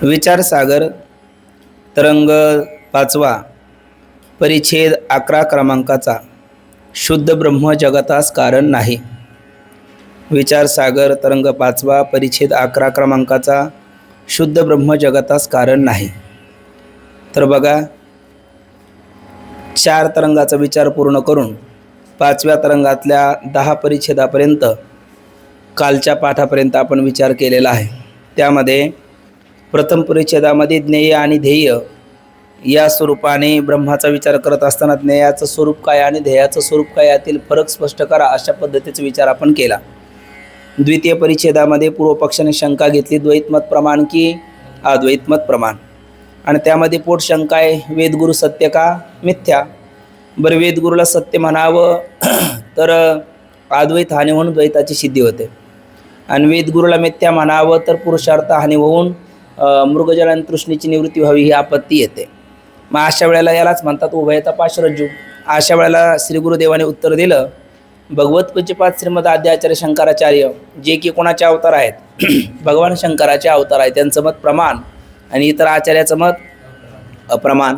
विचारसागर तरंग 5वा परिच्छेद 11 क्रमांकाचा शुद्ध ब्रह्म जगतास कारण नाही। विचारसागर तरंग 5वा परिच्छेद 11 क्रमांकाचा शुद्ध ब्रह्म जगतास कारण नाही। तर बघा, 4 तरंगाचा विचार पूर्ण करून 5व्या तरंगातल्या 10 परिच्छेदापर्यंत कालच्या पाठापर्यंत आपण विचार केलेला आहे। त्यामध्ये प्रथम परिच्छेदामध्ये ज्ञेय आणि ध्येय या स्वरूपाने ब्रह्माचा विचार करत असताना ज्ञेयाचं स्वरूप काय आणि ध्येयाचं स्वरूप काय यातील फरक स्पष्ट करा अशा पद्धतीचा विचार आपण केला। द्वितीय परिच्छेदामध्ये पूर्व पक्षाने शंका घेतली, द्वैतमत प्रमाण की अद्वैतमत प्रमाण, आणि त्यामध्ये पोट शंका आहे, वेदगुरु सत्य का मिथ्या। बरं, वेदगुरूला सत्य म्हणावं तर अद्वैत हानी होऊन द्वैताची सिद्धी होते, आणि वेदगुरूला मिथ्या म्हणावं तर पुरुषार्थ हानी होऊन मृगजळ आणि तृष्णेची निवृत्ती व्हावी ही आपत्ती येते। मग अशा वेळेला यालाच म्हणतात उभयता पाशरज्जू। अशा वेळेला श्री गुरुदेवाने उत्तर दिलं, भगवत पूज्यपाद श्रीमद आद्याचार्य शंकराचार्य जे की कोणाचे अवतार आहेत भगवान शंकराचे अवतार आहेत, त्यांचं मत प्रमाण आणि इतर आचार्याचं मत अप्रमाण।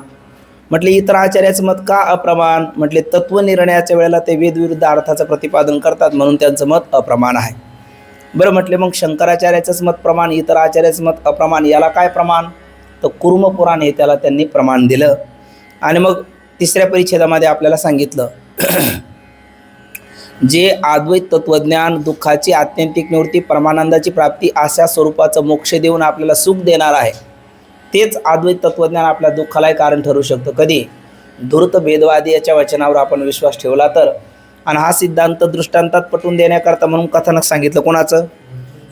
म्हटले इतर आचार्याचं मत का अप्रमाण? म्हटले तत्वनिर्णयाच्या वेळेला ते वेदविरुद्ध अर्थाचं प्रतिपादन करतात म्हणून त्यांचं मत अप्रमाण आहे। बरं, म्हटले मग शंकराचार्याचंच मत प्रमाण, इतर आचार्याचं मत अप्रमाण, याला काय प्रमाण? तर कुर्म पुराण हे त्याला त्यांनी प्रमाण दिलं। आणि मग तिसऱ्या परिच्छेदामध्ये आपल्याला सांगितलं जे अद्वैत तत्वज्ञान दुःखाची आत्यंतिक निवृत्ती परमानंदाची प्राप्ती अशा स्वरूपाचं मोक्ष देऊन आपल्याला सुख देणार आहे, तेच अद्वैत तत्वज्ञान आपल्या दुःखालाही कारण ठरू शकतं। कधी? धूर्त भेदवादी याच्या वचनावर आपण विश्वास ठेवला तर। आणि हा सिद्धांत दृष्टांतात पटवून देण्याकरता म्हणून कथानक सांगितलं। कोणाचं?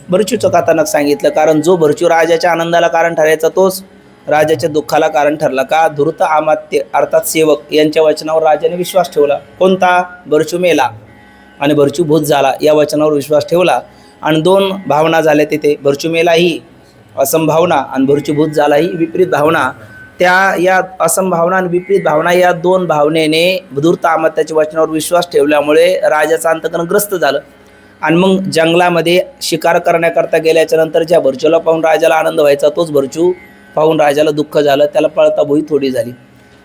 भरचूचं कथानक सांगितलं, कारण जो भरचू राजाच्या आनंदाला कारण ठरायचा तोच राजाच्या दुःखाला कारण ठरला का? धूर्त अमात्य अर्थात सेवक यांच्या वचनावर राजाने विश्वास ठेवला। कोणता? भरचू मेला आणि भरचू भूत झाला या वचनावर विश्वास ठेवला, आणि 2 भावना झाल्या तिथे, भरचू मेला ही असंभावना आणि भरचू भूत झाला ही विपरीत भावना। त्या या असंभावना आणि विपरीत भावना या 2 भावनेने धूर्त अमात्याच्या वचनावर विश्वास ठेवल्यामुळे राजाचं अंतःकरण ग्रस्त झालं, आणि मग जंगलामध्ये शिकार करण्याकरता गेल्याच्या नंतर ज्या भरचूला पाहून राजाला आनंद व्हायचा तोच भरचू पाहून राजाला दुःख झालं, त्याला पळता भुई थोडी झाली।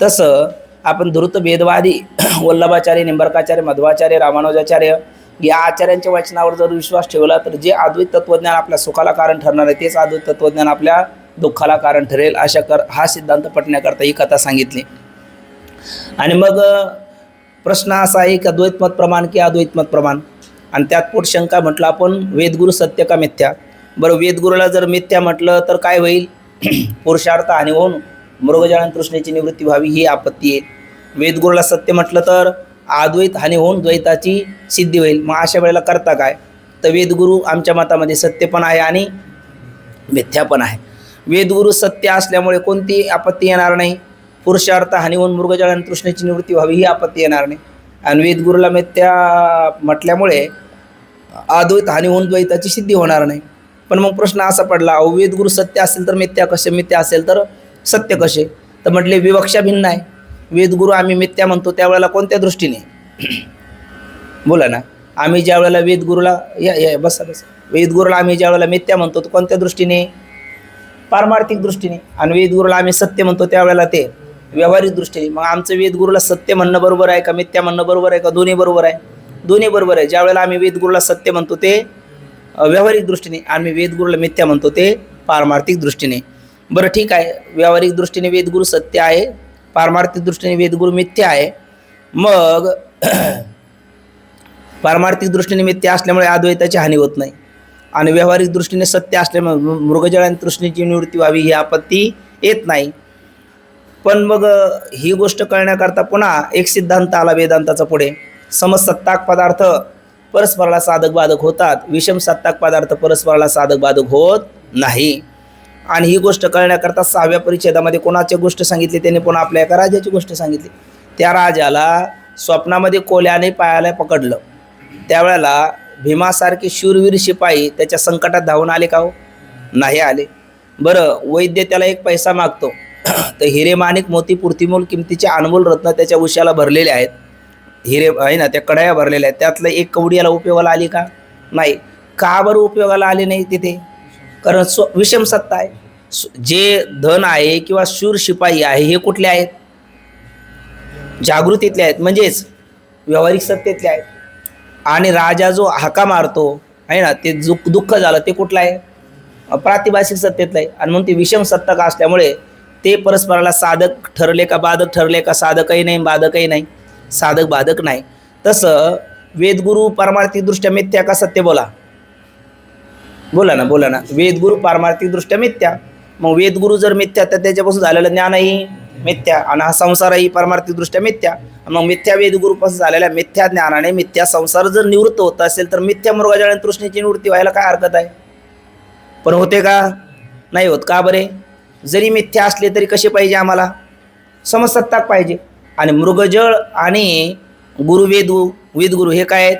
तसं आपण धूर्त भेदवादी वल्लभाचार्य, निंबर्काचार्य, मध्वाचार्य, रामानुजाचार्य या आचार्यांच्या वचनावर जर विश्वास ठेवला तर जे अद्वैत तत्वज्ञान आपल्या सुखाला कारण ठरणार आहे तेच अद्वैत तत्वज्ञान आपल्या दुःखाला कारण ठरेल। हा सिद्धांत पटण्याकरता ही कथा सांगितली। आणि मग प्रश्न असा आहे की द्वैतमत प्रमाण की अद्वैतमत प्रमाण, आणि त्यात पोट शंका म्हटलं आपण वेदगुरु सत्य का मिथ्या। बरं, वेदगुरूला जर मिथ्या म्हटलं तर काय होईल? पुरुषार्थ हानी होऊन मृगजळ आणि तृष्णेची निवृत्ती व्हावी ही आपत्ती आहे। वेदगुरूला सत्य म्हटलं तर अद्वैत हानी होऊन द्वैताची सिद्धी होईल। मग अशा वेळेला करता काय? तर वेदगुरू आमच्या मतामध्ये सत्य पण आहे आणि मिथ्या पण आहे। वेदगुरू सत्य असल्यामुळे कोणती आपत्ती येणार नाही, पुरुषार्थ हानी होऊन मृगजळ आणि तृष्णेची निवृत्ती व्हावी ही आपत्ती येणार नाही, आणि वेदगुरूला मिथ्या म्हटल्यामुळे अद्वैत हानी होऊन द्वैताची सिद्धी होणार नाही। पण मग प्रश्न असा पडला, वेदगुरू सत्य असेल तर मिथ्या कसे, मिथ्या असेल तर सत्य कसे? तर म्हटले विवक्षा भिन्न आहे। वेदगुरू आम्ही मिथ्या म्हणतो त्यावेळेला कोणत्या दृष्टीने? बोला ना, आम्ही ज्या वेळेला वेदगुरूला बसा वेदगुरूला आम्ही ज्या वेळेला मिथ्या म्हणतो तर कोणत्या दृष्टीने? पारमार्थिक दृष्टीने। आणि वेदगुरूला आम्ही सत्य म्हणतो त्यावेळेला ते व्यावहारिक दृष्टीने। मग आमचं वेदगुरूला सत्य म्हणणं बरोबर आहे का मिथ्या म्हणणं बरोबर आहे का? दोन्ही बरोबर आहे, दोन्ही बरोबर आहे। ज्या वेळेला आम्ही वेदगुरूला सत्य म्हणतो ते व्यावहारिक दृष्टीने, आम्ही वेदगुरूला मिथ्या म्हणतो ते पारमार्थिक दृष्टीने। बरं ठीक आहे, व्यावहारिक दृष्टीने वेदगुरू सत्य आहे, पारमार्थिक दृष्टीने वेदगुरू मिथ्या आहे। मग पारमार्थिक दृष्टीने मिथ्या असल्यामुळे अद्वैताची हानी होत नाही, आणि व्यावहारिक दृष्टीने सत्य असल्यामुळे मृगजळ आणि तृष्णेची निवृत्ती व्हावी ही आपत्ती येत नाही। पण मग ही गोष्ट कळण्याकरता पुन्हा एक सिद्धांत आला वेदांताचा पुढे, समसत्ताक पदार्थ परस्पराला साधक बाधक होतात, विषम सत्ताक पदार्थ परस्पराला साधक बाधक होत नाही। आणि ही गोष्ट कळण्याकरता 6व्या परिच्छेदामध्ये कोणाची गोष्ट सांगितली? त्याने पुन्हा आपल्या एका राजाची गोष्ट सांगितली। त्या राजाला स्वप्नामध्ये कोल्याने पायाला पकडलं, त्यावेळेला भीमासारखे शूरवीर शिपाई त्याच्या संकटात धावून आले का हो? नाही आले। बरं, वैद्य त्याला एक पैसा मागतो तर हिरे माणिक मोती पूर्तिमूल किमतीचे अनमोल रत्न त्याच्या उशाला भरलेले आहेत, हिरे आहे ना, त्या कढया भरलेल्या आहेत, त्यातलं एक कवडी याला उपयोगाला आली का? नाही। का बरं उपयोगाला आले नाही तिथे? कारण विषम सत्ता आहे. जे धन आहे किंवा शूर शिपाई आहे हे कुठले आहेत? जागृतीतले आहेत, म्हणजेच व्यावहारिक सत्तेतले आहेत. आणि राजा जो हाका मारतो आहे ना, ते दुःख झालं ते कुठलं आहे? प्रातिभाषिक सत्तेतलं आहे. आणि म्हणून ते विषम सत्ता का असल्यामुळे ते परस्पराला साधक ठरले का बाधक ठरले का? साधकही नाही बाधकही नाही, साधक बाधक नाही. तसं वेदगुरु पारमार्थिकदृष्ट्या मिथ्या का सत्य? बोला बोला ना, बोला ना. वेदगुरु पारमार्थिकदृष्ट्या मिथ्या. मग वेदगुरु जर मिथ्या तर त्याच्यापासून झालेलं ज्ञानही मिथ्या आणि हा संसारही पारमार्थिकदृष्ट्या मिथ्या. मग मिथ्या वेदगुरुपासून झालेल्या मिथ्या ज्ञानाने मिथ्या संसार जर निवृत्त होत असेल तर मिथ्या मृगजळ आणि तृष्णेची निवृत्ती व्हायला काय हरकत आहे? पण होते का? नाही होत. का बरे? जरी मिथ्या असले तरी कसे पाहिजे आम्हाला? समसत्ताक पाहिजे. आणि मृगजळ आणि वेदगुरु हे काय आहेत?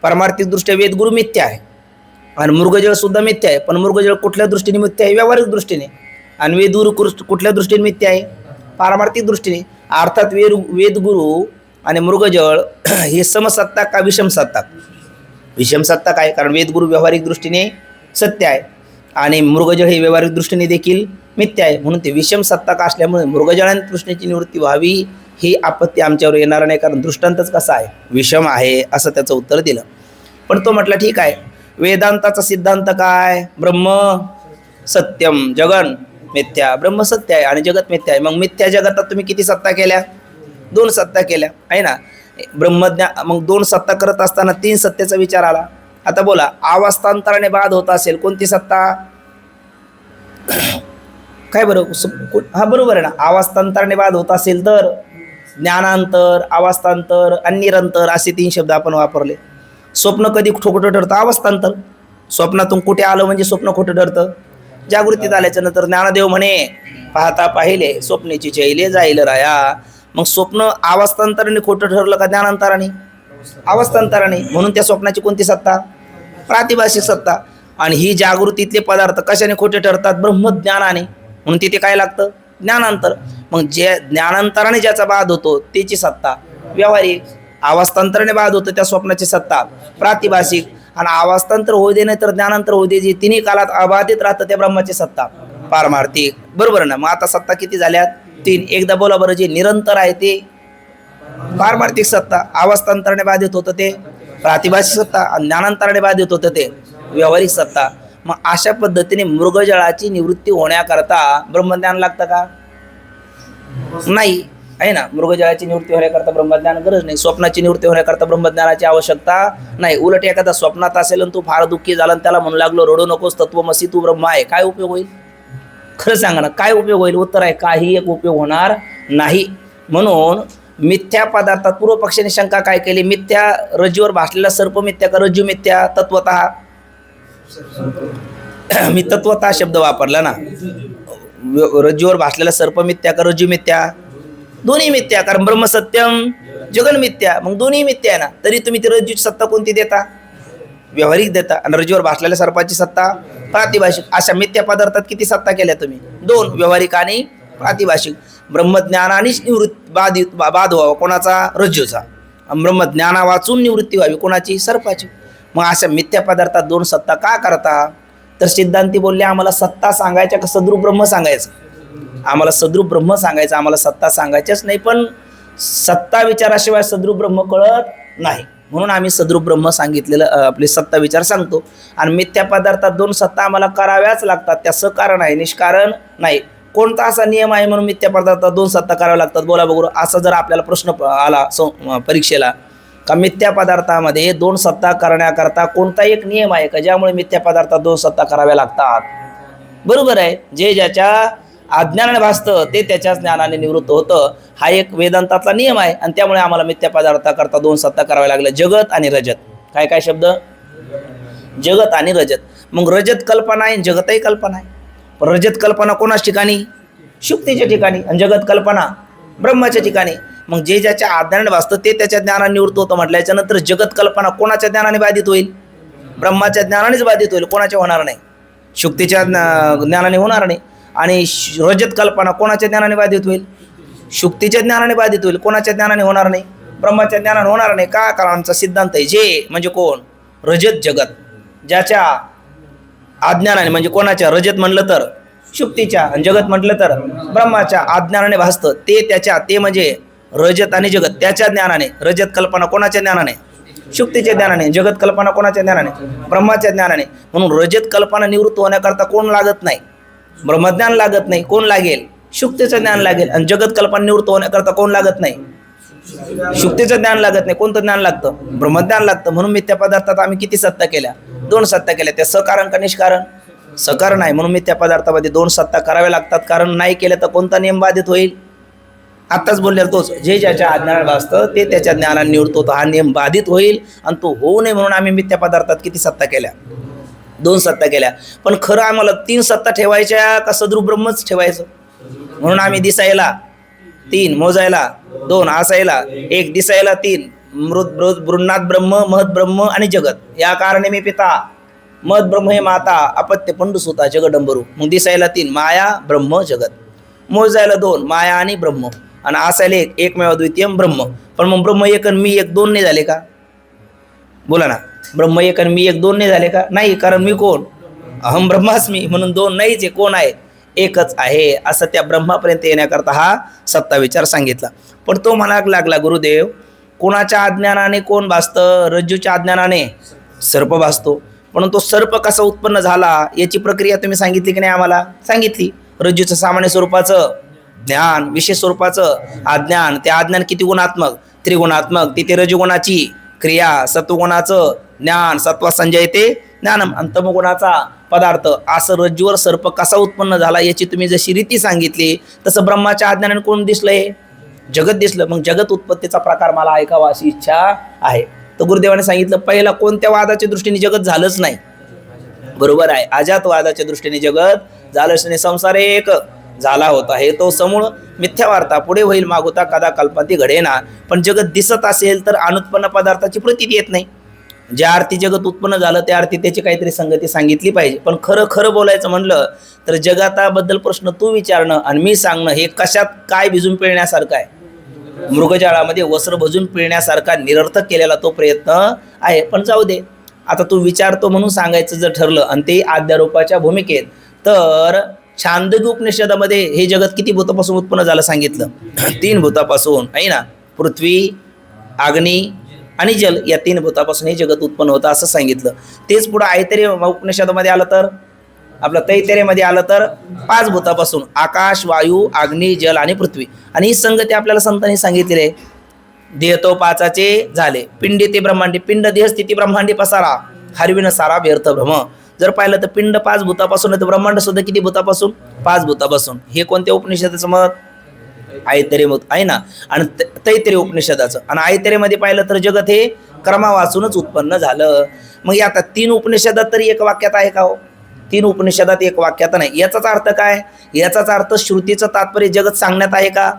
पारमार्थिकदृष्ट्या वेदगुरु मिथ्या आहे आणि मृगजळ सुद्धा मिथ्या आहे. पण मृगजळ कुठल्या दृष्टीने मिथ्या आहे? व्यावहारिक दृष्टीने. आणि वेदगुरु कुठल्या दृष्टीने मिथ्या आहे? पारमार्थिक दृष्टीने. अर्थात वेदगुरु आणि मृगजळ हे समसत्ताक का विषम सत्ताक? विषम सत्ताक आहे, कारण वेदगुरु व्यावहारिक दृष्टीने सत्य आहे आणि मृगजळ हे व्यावहारिक दृष्टीने देखील मिथ्या आहे. म्हणून ते विषम सत्ताक असल्यामुळे मृगजळ आणि तृष्णेची निवृत्ती व्हावी ही आपत्ती आमच्यावर येणार नाही, कारण दृष्टांतच कसा आहे? विषम आहे, असं त्याचं उत्तर दिलं. पण तो म्हटला ठीक आहे, वेदांताचा सिद्धांत काय? ब्रह्म सत्यम जगन मिथ्या. ब्रह्म सत्य आहे आणि जगत मिथ्या आहे. मग मिथ्या जगतात तुम्ही किती सत्ता केल्या? 2 सत्ता केल्या आहे ना. ब्रह्मज्ञान मग 2 सत्ता करत असताना 3 सत्तेचा विचार आला. आता बोला, अवस्थांतराने बाद होत असेल कोणती सत्ता? काय बरोबर? हा बरोबर आहे ना. अवस्थांतराने बाद होत असेल तर ज्ञानांतर, अवस्थांतर आणि निरंतर असे 3 शब्द आपण वापरले. स्वप्न कधी खोटं ठरतं? अवस्थांतर. स्वप्नातून कुठे आलं म्हणजे स्वप्न खोटं ठरतं? जागृतीत आल्याच्या नंतर ज्ञानदेव म्हणे, पाहता पाहिले स्वप्नेची चैले जाईल राया. मग स्वप्न अवस्थांतराने खोटं ठरलं का ज्ञानांतराने? अवस्थांतराने. म्हणून त्या स्वप्नाची कोणती सत्ता? प्रातिभाषिक सत्ता. आणि ही जागृतीतले पदार्थ कशाने खोटे ठरतात? ब्रह्मज्ञानाने. म्हणून तिथे काय लागतं? ज्ञानांतर. मग जे ज्ञानांतराने ज्याचा बाध होतो त्याची सत्ता व्यावहारिक. अवस्थांतराने बाध होतं त्या स्वप्नाची सत्ता प्रातिभाषिक. आणि अवस्थांतर होऊ दे नाही तर ज्ञानांतर होऊ दे, जे तिन्ही कालात अबाधित राहतं त्या ब्रह्माची सत्ता पारमार्थिक. बरोबर ना? मग आता सत्ता किती झाल्यात? 3. एकदा बोला बरं. जे निरंतर आहे ते पारमार्थिक सत्ता, अवस्थांतराने बाधित होतं ते प्रातिभाषिक सत्ता आणि ज्ञानांतराने बाधित होतं ते व्यावहारिक सत्ता. मग अशा पद्धतीने मृगजळाची निवृत्ती होण्याकरता ब्रह्मज्ञान लागतं का? नाही आहे ना. मृगजळाची निवृत्ती होण्याकरता ब्रह्मज्ञान गरज नाही. स्वप्नाची निवृत्ती होण्याकरता ब्रह्मज्ञानाची आवश्यकता नाही. उलट एखादा स्वप्नात असेल आणि तू फार दुःखी झाला आणि त्याला म्हणू लागलो रडू नकोस, तत्वमसी तू ब्रह्म आहे, काय उपयोग होईल? खरं सांगा ना, काय उपयोग होईल? उत्तर आहे काही एक उपयोग होणार नाही. म्हणून मिथ्या पदार्थात पूर्व पक्षाने शंका काय केली? मिथ्या रज्जूवर भासलेला सर्प मिथ्या का रज्जू मिथ्या? तत्वतः मी तत्वतः शब्द वापरला ना. रज्जूवर भासलेला सर्प मिथ्या का रज्जू मिथ्या? दोन्ही मिथ्या, कारण ब्रह्म सत्यम जगन मिथ्या. मग दोन्ही मिथ्या आहे ना. तरी तुम्ही ती रज्जूची सत्ता कोणती देता? व्यावहारिक देता. आणि रज्जूवर भासलेल्या सर्पाची सत्ता प्रातिभाषिक. अशा मिथ्या पदार्थात किती सत्ता केल्या तुम्ही? 2, व्यावहारिक आणि प्रातिभाषिक. ब्रह्मज्ञानानेच निवृत्ती बाध व्हावा कोणाचा? रज्जूचा. ब्रह्मज्ञाना वाचून निवृत्ती व्हावी कोणाची? सर्पाची. मग अशा मिथ्या पदार्थात 2 सत्ता का करता? तर सिद्धांती बोलले आम्हाला सत्ता सांगायच्या का सद्रूप ब्रह्म सांगायचं? आम्हाला सद्रूप ब्रह्म सांगायचं, आम्हाला सत्ता सांगायच्याच नाही. पण सत्ता विचाराशिवाय सद्रूप ब्रह्म कळत नाही, म्हणून आम्ही सद्रूप ब्रह्म सांगितलेलं आपले सत्ता विचार सांगतो. आणि मिथ्या पदार्थात 2 सत्ता आम्हाला कराव्याच लागतात. त्या सकारण आहे, निष्कारण नाही. कोणता असा नियम आहे म्हणून मिथ्या पदार्थात 2 सत्ता कराव्या लागतात? बोला बघू. असा जर आपल्याला प्रश्न आला परीक्षेला का मिथ्या पदार्थामध्ये 2 सत्ता करण्याकरता कोणता एक नियम आहे का ज्यामुळे मिथ्या पदार्थात 2 सत्ता कराव्या लागतात? बरोबर आहे. जे ज्याच्या अज्ञानाने भासतं ते त्याच्या ज्ञानाने निवृत्त होतं. हा एक वेदांतातला नियम आहे आणि त्यामुळे आम्हाला मिथ्या पदार्थाकरता 2 सत्ता कराव्या लागल्या. जगत आणि रजत. काय काय शब्द? जगत आणि रजत. मग रजत कल्पना आहे, जगतही कल्पना आहे. पण रजत कल्पना कोणाच्या ठिकाणी? शुक्तीच्या ठिकाणी. आणि जगत कल्पना ब्रह्माच्या ठिकाणी. मग जे ज्याच्या अज्ञानाने भासतं ते त्याच्या ज्ञानाने निवृत्त होतं म्हटल्याच्या नंतर जगत कल्पना कोणाच्या ज्ञानाने बाधित होईल? ब्रह्माच्या ज्ञानानेच बाधित होईल, कोणाच्या होणार नाही. शुक्तीच्या ज्ञानाने होणार नाही. आणि रजत कल्पना कोणाच्या ज्ञानाने बाधित होईल? शुक्तीच्या ज्ञानाने बाधित होईल, कोणाच्या ज्ञानाने होणार नाही? ब्रह्माच्या ज्ञानाने होणार नाही. का? कारण आमचा सिद्धांत आहे जे म्हणजे कोण? रजत जगत. ज्याच्या अज्ञानाने, म्हणजे कोणाच्या, रजत म्हणलं तर शुक्तीच्या आणि जगत म्हटलं तर ब्रह्माच्या अज्ञानाने भासतं, ते म्हणजे रजत आणि जगत त्याच्या ज्ञानाने. रजत कल्पना कोणाच्या ज्ञानाने? शुक्तीच्या ज्ञानाने. जगत कल्पना कोणाच्या ज्ञानाने? ब्रह्माच्या ज्ञानाने. म्हणून रजत कल्पना निवृत्त होण्याकरता कोण लागत नाही? ब्रह्मज्ञान लागत नाही. कोण लागेल? शुक्तीचं ज्ञान लागेल. आणि जगत कल्पना निवृत्त होण्याकरता कोण लागत नाही? शुक्तीचं ज्ञान लागत नाही. कोणतं ज्ञान लागतं? ब्रह्मज्ञान लागतं. म्हणून मिथ्या पदार्थात आम्ही किती सत्ता केल्या? 2 सत्ता केल्या. त्या सकारण का निष्कारण? सकारण आहे. म्हणून मिथ्या पदार्थामध्ये 2 सत्ता कराव्या लागतात. कारण नाही केलं तर कोणता नियम बाधित होईल? आत्ताच बोललेला तोच, जे ज्याच्या ज्ञानात भासतं ते त्याच्या ज्ञानाने निवृत्त होतं. हा नियम बाधित होईल आणि तो होऊ नये म्हणून आम्ही मिथ्या पदार्थात किती सत्ता केल्या? 2 सत्ता केल्या. पण खरं आम्हाला 3 सत्ता ठेवायच्या का सद्रूप ब्रह्मच ठेवायचं? म्हणून आम्ही दिसायला 3, मोजायला 2, असायला 1, दिसायला 3, बृहन्नाथ ब्रह्म, महत ब्रह्म आणि जगत. या कारणे मी पिता, महत ब्रह्म हे माता, अपत्य पंडुसुता जगडंबरू. मग दिसायला 3, माया ब्रह्म जगत. मोजायला 2, माया आणि ब्रह्म. आणि असायला 1, एकमेव द्वितीय ब्रह्म. पण मग ब्रह्म एक आणि मी एक 2 नाही झाले का? बोला ना. ब्रह्म एक आणि मी एक 2 नाही झाले का? नाही, कारण मी कोण? अहम ब्रह्मास्मी. म्हणून 2 नाहीच आहे. कोण आहे? एकच आहे. असं त्या ब्रह्मापर्यंत येण्याकरता हा सत्ता विचार सांगितला. पण तो म्हणायला लागला, गुरुदेव, कोणाच्या अज्ञानाने कोण भासतं? रज्जूच्या अज्ञानाने सर्प भासतो. पण तो सर्प कसा उत्पन्न झाला याची प्रक्रिया तुम्ही सांगितली की नाही? आम्हाला सांगितली. रज्जूचं सामान्य स्वरूपाचं ज्ञान, विशेष स्वरूपाचं अज्ञान. ते अज्ञान किती गुणात्मक? त्रिगुणात्मक. तिथे रजगुणाची क्रिया, सत्वगुणाचं ज्ञान, सत्वा संजयते ज्ञानम, आणि तमगुणाचा पदार्थ. असं रज्जूवर सर्प कसा उत्पन्न झाला याची तुम्ही जशी रीती सांगितली तसं ब्रह्माच्या अज्ञानाने कोण दिसलंय? जगत दिसलं. मग जगत उत्पत्तीचा प्रकार मला ऐकावा अशी इच्छा आहे. तर गुरुदेवाने सांगितलं, पहिला कोणत्या वादाच्या दृष्टीने जगत झालंच नाही. बरोबर आहे, अजातवादाच्या दृष्टीने जगत झालंच नाही. संसार एक झाला होता. हे तो समूळ मिथ्या वार्ता. पुढे होईल मागुता कदा कल्पाती घडेना. पण जगत दिसत असेल तर अनुत्पन्न पदार्थाची प्रतीती येत नाही. ज्या अर्थी जगत उत्पन्न झालं त्या अर्थी त्याची काहीतरी संगती सांगितली पाहिजे. पण खरं बोलायचं म्हणलं तर जगताबद्दल प्रश्न तू विचारणं आणि मी सांगणं हे कशात काय भिजून पिळण्यासारखं आहे? मृगजाळामध्ये वस्त्र भजून पिळण्यासारखा निरर्थक केलेला तो प्रयत्न आहे. पण जाऊ दे, आता तू विचारतो म्हणून सांगायचं जर ठरलं आणि ते आद्यारूपाच्या भूमिकेत, तर छांदोग्य उपनिषदामध्ये हे जगत किती भूतापासून उत्पन्न झालं सांगितलं? 3 भूतापासून आहे ना. पृथ्वी, अग्नी आणि जल या 3 भूतापासून हे जगत उत्पन्न होतं असं सांगितलं. तेच पुढं ऐतरेय उपनिषदामध्ये आलं तर, आपलं तैतरेयमध्ये आलं तर 5 भूतापासून आकाश, वायू, अग्नी, जल आणि पृथ्वी. आणि ही संगती आपल्याला संतांनी सांगितलेली आहे. देह तो 5 झाले. पिंडी ते ब्रह्मांडी. पिंड देह स्थिती ब्रह्मांडी पसारा, हरविन सारा व्यर्थ भ्रम. जर पाहिलं तर पिंड 5 भूतापासून आहे, तर ब्रह्मांड सुद्धा किती भूतापासून? 5 भूतापासून. हे कोणत्या उपनिषदाचं मत? ऐतरेय मत आहे ना. आणि तैतरेय उपनिषदाचं. आणि ऐतरेयमध्ये पाहिलं तर जगत हे क्रमा वाचूनच उत्पन्न झालं. मग आता 3 उपनिषदात तरी एक वाक्यात आहे का हो? 3 उपनिषदात एक वाक्यात नाही. याचाच अर्थ काय? याचाच अर्थ श्रुतीचं तात्पर्य जगत सांगण्यात आहे का?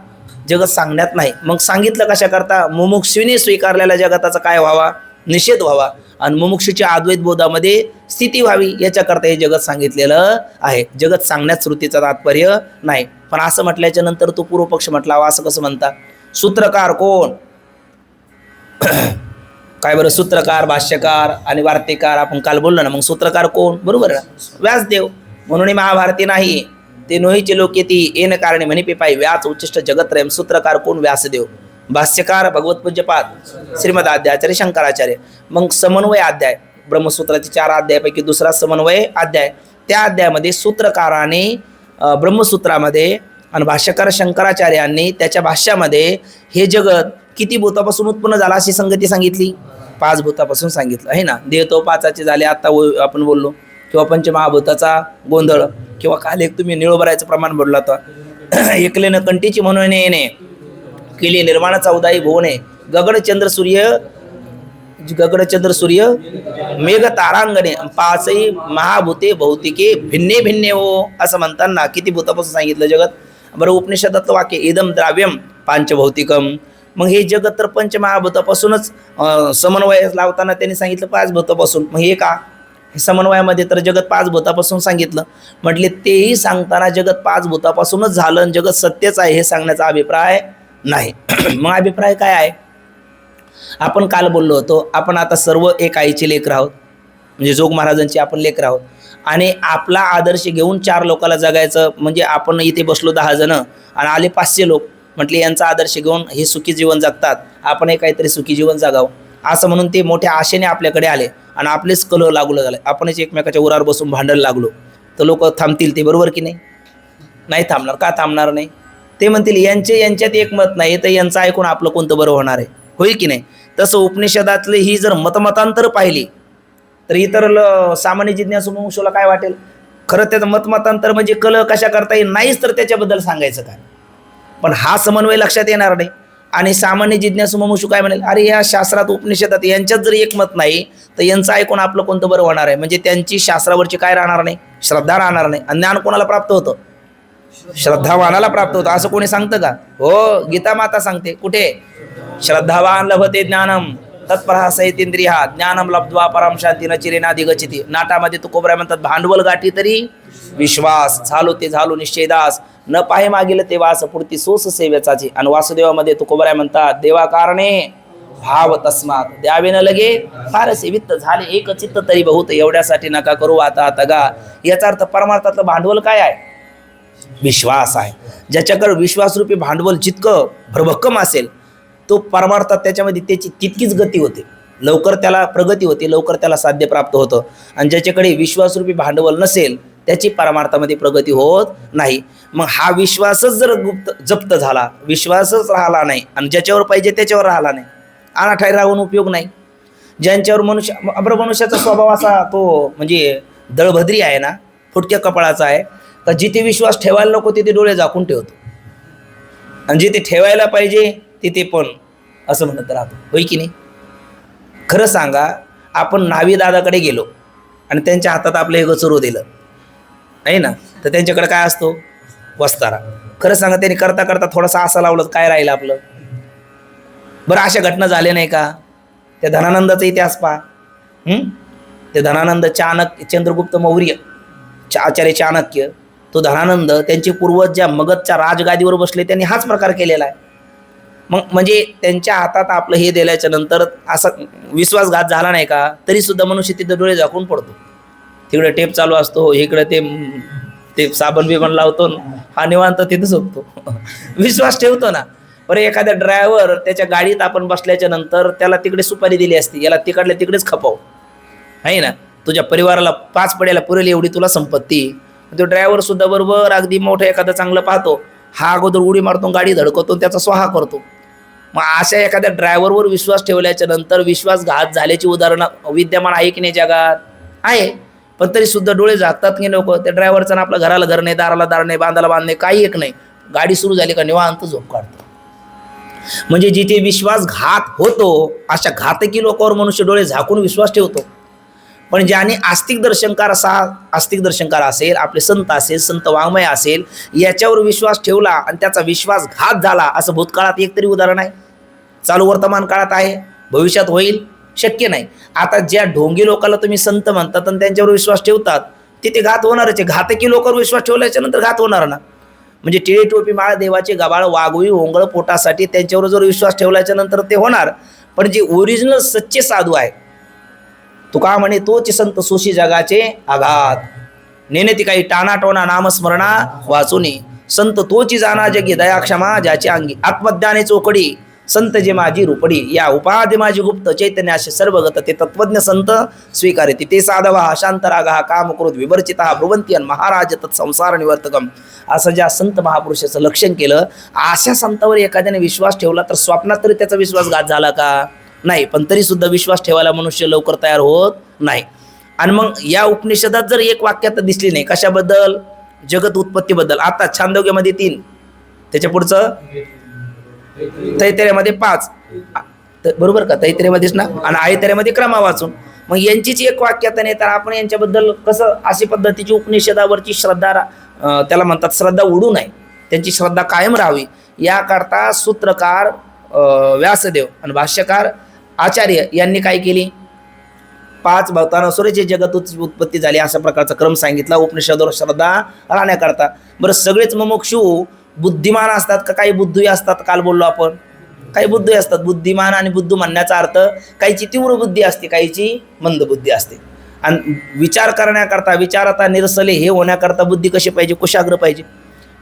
जगत सांगण्यात नाही. मग सांगितलं कशा करता? मुमुक्षुने स्वीकारलेल्या जगताचा काय व्हावा? निषेध व्हावा आणि मुमुक्षूच्या अद्वैत बोधामध्ये स्थिती व्हावी याच्याकरता हे जगत सांगितलेलं आहे. जगत सांगण्यात श्रुतीचं तात्पर्य नाही. पण असं म्हटल्याच्या नंतर तो पूर्वपक्ष म्हटला, असं कसं म्हणता? सूत्रकार कोण? काय बरं? सूत्रकार, भाष्यकार आणि वार्तिकार आपण काल बोललो ना. मग सूत्रकार कोण? बरोबर ना, व्यासदेव. म्हणून महाभारती नाही ते नोहीचे लोक येती येन कारणे म्हणे पे पाय व्यास उच्चिष्ट जगत्रयम. सूत्रकार कोण? व्यासदेव. भाष्यकार भगवतपूज्यपाद श्रीमद आद्याचार्य शंकराचार्य. मग समन्वय अध्याय, ब्रह्मसूत्राचे 4 अध्यायापैकी दुसरा समन्वय अध्याय. त्या अध्यायामध्ये सूत्रकाराने ब्रह्मसूत्रामध्ये आणि भाष्यकार शंकराचार्यांनी त्याच्या भाष्यामध्ये हे जगत किती भूतापासून उत्पन्न झाला अशी संगती सांगितली? 5 भूतापासून सांगितलं आहे ना. देह तो 5 झाले आत्ता आपण बोललो. किंवा पंचमहाभूताचा गोंधळ, किंवा काल एक तुम्ही निळोबरायचं प्रमाण बोलला होता. एकलेनं कंटीची म्हणून येणे केली निर्माण 14 भुवने. गगनचंद्र सूर्य मेघ तारांगणे 5 महाभूते भौतिके भिन्ने भिन्ने हो असं म्हणताना किती भूतापासून सांगितलं जगत? बरं, उपनिषदातलं वाक्य इदम द्राव्यम पांचभौतिकम. मग हे जगत तर पंचमहाभूतापासूनच समन्वय लावताना त्यांनी सांगितलं 5 भूतापासून. मग हे का? समन्वयामध्ये तर जगत 5 भूतापासून सांगितलं. म्हटले तेही सांगताना जगत 5 भूतापासूनच झालं आणि जगत सत्यच आहे हे सांगण्याचा अभिप्राय नाही. मग अभिप्राय काय आहे? आपण काल बोललो होतो, आपण आता सर्व एक आईचे लेकर आहोत. म्हणजे जोग महाराजांची आपण लेकर आहोत आणि आपला आदर्श घेऊन 4 लोकांना जगायचं. म्हणजे आपण इथे बसलो 10 जण आणि आले 500 लोक, म्हटले यांचा आदर्श घेऊन हे सुखी जीवन जगतात, आपणही काहीतरी सुखी जीवन जगावं असं म्हणून ते मोठ्या आशेने आपल्याकडे आले आणि आपलेच कलह लागलं झालं. आपणच एकमेकाच्या उरावर बसून भांडायला लागलो तर लोक थांबतील ते, बरोबर की नाही? नाही थांबणार. का थांबणार नाही? ते म्हणतील यांच्यात एकमत नाही तर यांचं ऐकून आपलं कोणतं बरं होणार आहे, होईल की नाही? तसं उपनिषदातली ही जर मतमतांतर पाहिली तर इतर सामान्य जिज्ञासू मनुष्याला काय वाटेल? खरं त्याचं मतमतांतर म्हणजे कलह कशा करता येईल नाहीच तर त्याच्याबद्दल सांगायचं काय? पण हा समन्वय लक्षात येणार नाही आणि सामान्य जिज्ञासू मनुष्य काय म्हणेल, अरे या शास्त्रात उपनिषदात यांच्यात जर एकमत नाही तर यांचं ऐकून आपलं कोणतं बरं होणार आहे? म्हणजे त्यांची शास्त्रावरची काय राहणार नाही? श्रद्धा राहणार नाही. आणि ज्ञान कोणाला प्राप्त होतं? श्रद्धावानाला प्राप्त होतं. असं कोणी सांगतं का? हो, गीता माता सांगते. कुठे? श्रद्धावान लभते ज्ञानम तत्परः सहितेंद्रिय ज्ञानम लब्ध्वा परम शांतीन चिरेनाधी गच्छति. नाटामध्ये तुकोबराय म्हणतात, भांडवल गाठी तरी विश्वास, झालो ते झालो निश्चयदास, न पाहे मागील ते वास पुरती सोस सेवेचाची. आणि वासुदेवामध्ये तुकोबराय म्हणतात, देवा कारणे भाव तस्मात द्यावे न लगे फारसे वित्त झाले एक चित्त तरी बहुत, एवढ्यासाठी नका करू आता तगा. याचा अर्थ परमार्थातलं भांडवल काय आहे? विश्वास आहे. ज्याच्याकडे विश्वासरूपी भांडवल जितकं भरभक्कम असेल तो परमार्थात त्याच्यामध्ये त्याची तितकीच गती होते, लवकर त्याला प्रगती होते, लवकर त्याला साध्य प्राप्त होतं. आणि ज्याच्याकडे विश्वासरूपी भांडवल नसेल त्याची परमार्थामध्ये प्रगती होत नाही. मग हा विश्वासच जर जप्त झाला, विश्वासच राहिला नाही आणि ज्याच्यावर पाहिजे त्याच्यावर राहिला नाही, अनाठाई राहून उपयोग नाही. ज्यांच्यावर मनुष्याचा स्वभाव असा तो म्हणजे दळभद्री आहे ना, फुटक्या कपाळाचा आहे, तर जिथे विश्वास ठेवायला नको तिथे डोळे झाकून ठेवतो आणि जिथे ठेवायला पाहिजे तिथे पण असं म्हणत राहतो, होय की नाही? खरं सांगा, आपण न्हावी दादाकडे गेलो आणि त्यांच्या हातात आपलं हे गचुरू दिलं आहे ना, तर त्यांच्याकडे काय असतो? वस्तारा. खरं सांगा, त्यांनी करता करता थोडासा असा लावलं काय राहिलं आपलं? बरं, अशा घटना झाल्या नाही का? त्या धनानंदाचा इतिहास पहा. ते धनानंद चंद्रगुप्त मौर्य, आचार्य चाणक्य, तो धनानंद त्यांचे पूर्वज ज्या मगधच्या राजगादीवर बसले त्यांनी हाच प्रकार केलेला आहे. मग म्हणजे त्यांच्या हातात आपलं हे दिल्याच्या नंतर असा विश्वासघात झाला नाही का, तरी सुद्धा मनुष्य तिथं डोळे झाकून पडतो. तिकडे टेप चालू असतो, इकडे ते साबण बिबण लावतो, हा निवांत तिथं झोपतो. विश्वास ठेवतो ना. बरं, एखाद्या ड्रायव्हर त्याच्या गाडीत आपण बसल्याच्या नंतर त्याला तिकडे सुपारी दिली असती, याला तिकडल्या तिकडेच खपाव आहे ना, तुझ्या परिवाराला 5 पड्याला पुरेल एवढी तुला संपत्ती. तो ड्रायव्हर सुद्धा बरोबर अगदी मोठं एखादं चांगलं पाहतो, हा अगोदर उडी मारतो, गाडी धडकवतो, त्याचा स्वाहा करतो. मग अशा एखाद्या ड्रायव्हरवर विश्वास ठेवल्याच्या नंतर विश्वासघात झाल्याची उदाहरणं विद्यमान आहे की नाही जगात? आहे. पण तरी सुद्धा डोळे झाकतात की नको? त्या ड्रायव्हरचं ना आपलं घराला घर नाही, दाराला दार नाही, बांधाला बांध नाही, काही एक नाही, गाडी सुरू झाली का निवांत झोप काढतो. म्हणजे जिथे विश्वासघात होतो अशा घातकी लोकांवर मनुष्य डोळे झाकून विश्वास ठेवतो. पण ज्याने आस्तिक दर्शनकार असेल, आपले संत असेल, संत वाङ्मय असेल, याच्यावर विश्वास ठेवला आणि त्याचा विश्वासघात झाला, असं भूतकाळात एक तरी उदाहरण आहे? चालू वर्तमान काळात आहे? भविष्यात होईल? शक्य नाही. आता ज्या ढोंगी लोकांना तुम्ही संत म्हणतात आणि त्यांच्यावर विश्वास ठेवतात तिथे घात होणारच आहे. घातकी लोकांवर विश्वास ठेवल्याच्या नंतर घात होणार ना. म्हणजे टिळी टोपी माळ देवाचे गबाळ वाघवी ओंगळ पोटासाठी त्यांच्यावर जर विश्वास ठेवल्याच्या नंतर ते होणार. पण जे ओरिजिनल सच्चे साधू आहे, तुका म्हणे तोच संत सोशी जगाचे आघात, नेने काही टाना टोना नामस्मरणा वाचुनी, संत तोची जाना जगी दया क्षमा ज्याची अंगी, आत्मज्ञाने चोकडी संत जे माझी रूपडी, या उपाधी माझी गुप्त चैतन्याशी सर्वगत, ते तत्वज्ञ संत स्वीकारिती, ते साधवा शांतरागा कामक्रोध विवर्चिता ब्रुवंती महाराज तत्संसार निवर्तकम. असं ज्या संत महापुरुषाचं लक्षण केलं, अशा संतावर एखाद्याने विश्वास ठेवला तर स्वप्नात तरी त्याचा विश्वासघात झाला का? नाही. पण तरी सुद्धा विश्वास ठेवायला मनुष्य लवकर तयार होत नाही. आणि मग या उपनिषदात जर एक वाक्यात दिसली नाही, कशाबद्दल? जगत उत्पत्तीबद्दल. आता छांदोग्यामध्ये 3, त्याच्या पुढचं तैतरेमध्ये 5, बरोबर का? तैतरेमध्येच ना, आणि आयतरेमध्ये क्रमा वाचून. मग यांचीच एक वाक्यात नाही तर आपण यांच्याबद्दल कसं अशी पद्धतीची उपनिषदावरची श्रद्धा, त्याला म्हणतात श्रद्धा उडू नये, त्यांची श्रद्धा कायम राहावी, याकरता सूत्रकार व्यासदेव आणि भाष्यकार आचार्य यांनी काय केली? 5 भक्तानुसारची जगत उत्पत्ती झाली अशा प्रकारचा क्रम सांगितला उपनिषदावर श्रद्धा राहण्याकरता. बरं, सगळेच मुमुक्षू बुद्धिमान असतात का? काही बुद्धू असतात. काल बोललो आपण, काही बुद्धू असतात. बुद्धिमान आणि बुद्धू म्हणण्याचा अर्थ काहीची तीव्र बुद्धी असते, काहीची मंद बुद्धी असते. आणि विचार करण्याकरता विचारता निरसले हे होण्याकरता बुद्धी कशी पाहिजे? कुशाग्र पाहिजे.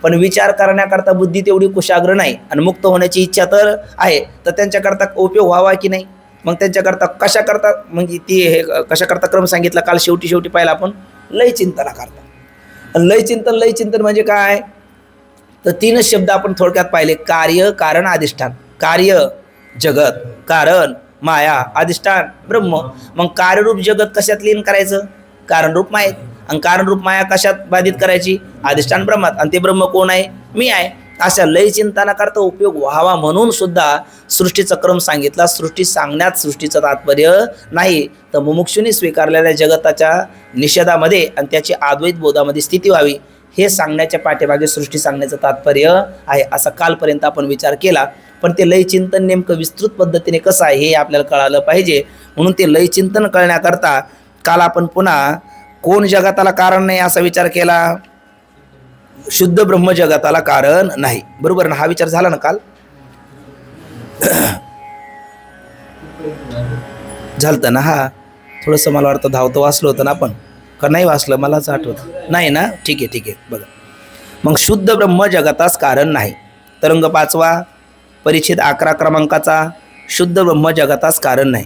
पण विचार करण्याकरता बुद्धी तेवढी कुशाग्र नाही आणि मुक्त होण्याची इच्छा तर आहे, तर त्यांच्याकरता उपयोग व्हावा की नाही? मग त्यांच्याकरता कशा करता, म्हणजे ती हे कशा करता क्रम सांगितला काल शेवटी पाहिला आपण, लय चिंतना करता. लय चिंतन म्हणजे काय? तर तीनच शब्द आपण थोडक्यात पाहिले, कार्य, कारण, अधिष्ठान. कार्य जगत, कारण माया, अधिष्ठान ब्रह्म. मग कार्यरूप जगत कशात लीन करायचं? कारणरूप मायेत. आणि कारणरूप माया कशात बाधित करायची? अधिष्ठान ब्रह्मात. आणि ते ब्रह्म कोण आहे? मी आहे. अशा लय चिंतना करता उपयोग व्हावा म्हणून सुद्धा सृष्टीचा क्रम सांगितला. सृष्टी सांगण्यात सृष्टीचं तात्पर्य नाही, तर मुमुक्षुनी स्वीकारलेल्या जगताच्या निषेधामध्ये आणि त्याची अद्वैत बोधामध्ये स्थिती व्हावी हे सांगण्याच्या पाठीमागे सृष्टी सांगण्याचं तात्पर्य आहे, असा कालपर्यंत आपण विचार केला. पण ते लय चिंतन नेमकं विस्तृत पद्धतीने कसं आहे हे आपल्याला कळालं पाहिजे. म्हणून ते लय चिंतन कळण्याकरता काल आपण पुन्हा कोण जगताला कारण नाही असा विचार केला? शुद्ध ब्रह्म जगताला कारण नाही. बरोबर ना? हा विचार झाला ना काल? झालतं ना? हा थोडंसं मला वाटतं धावतं वाचलं होतं ना आपण, का नाही वाचलं? मलाच आठवत नाही ना. ठीक आहे बघा. मग शुद्ध ब्रह्म जगतास कारण नाही. तरंग 5वा परिच्छेद 11 क्रमांकाचा, शुद्ध ब्रह्म जगतास कारण नाही.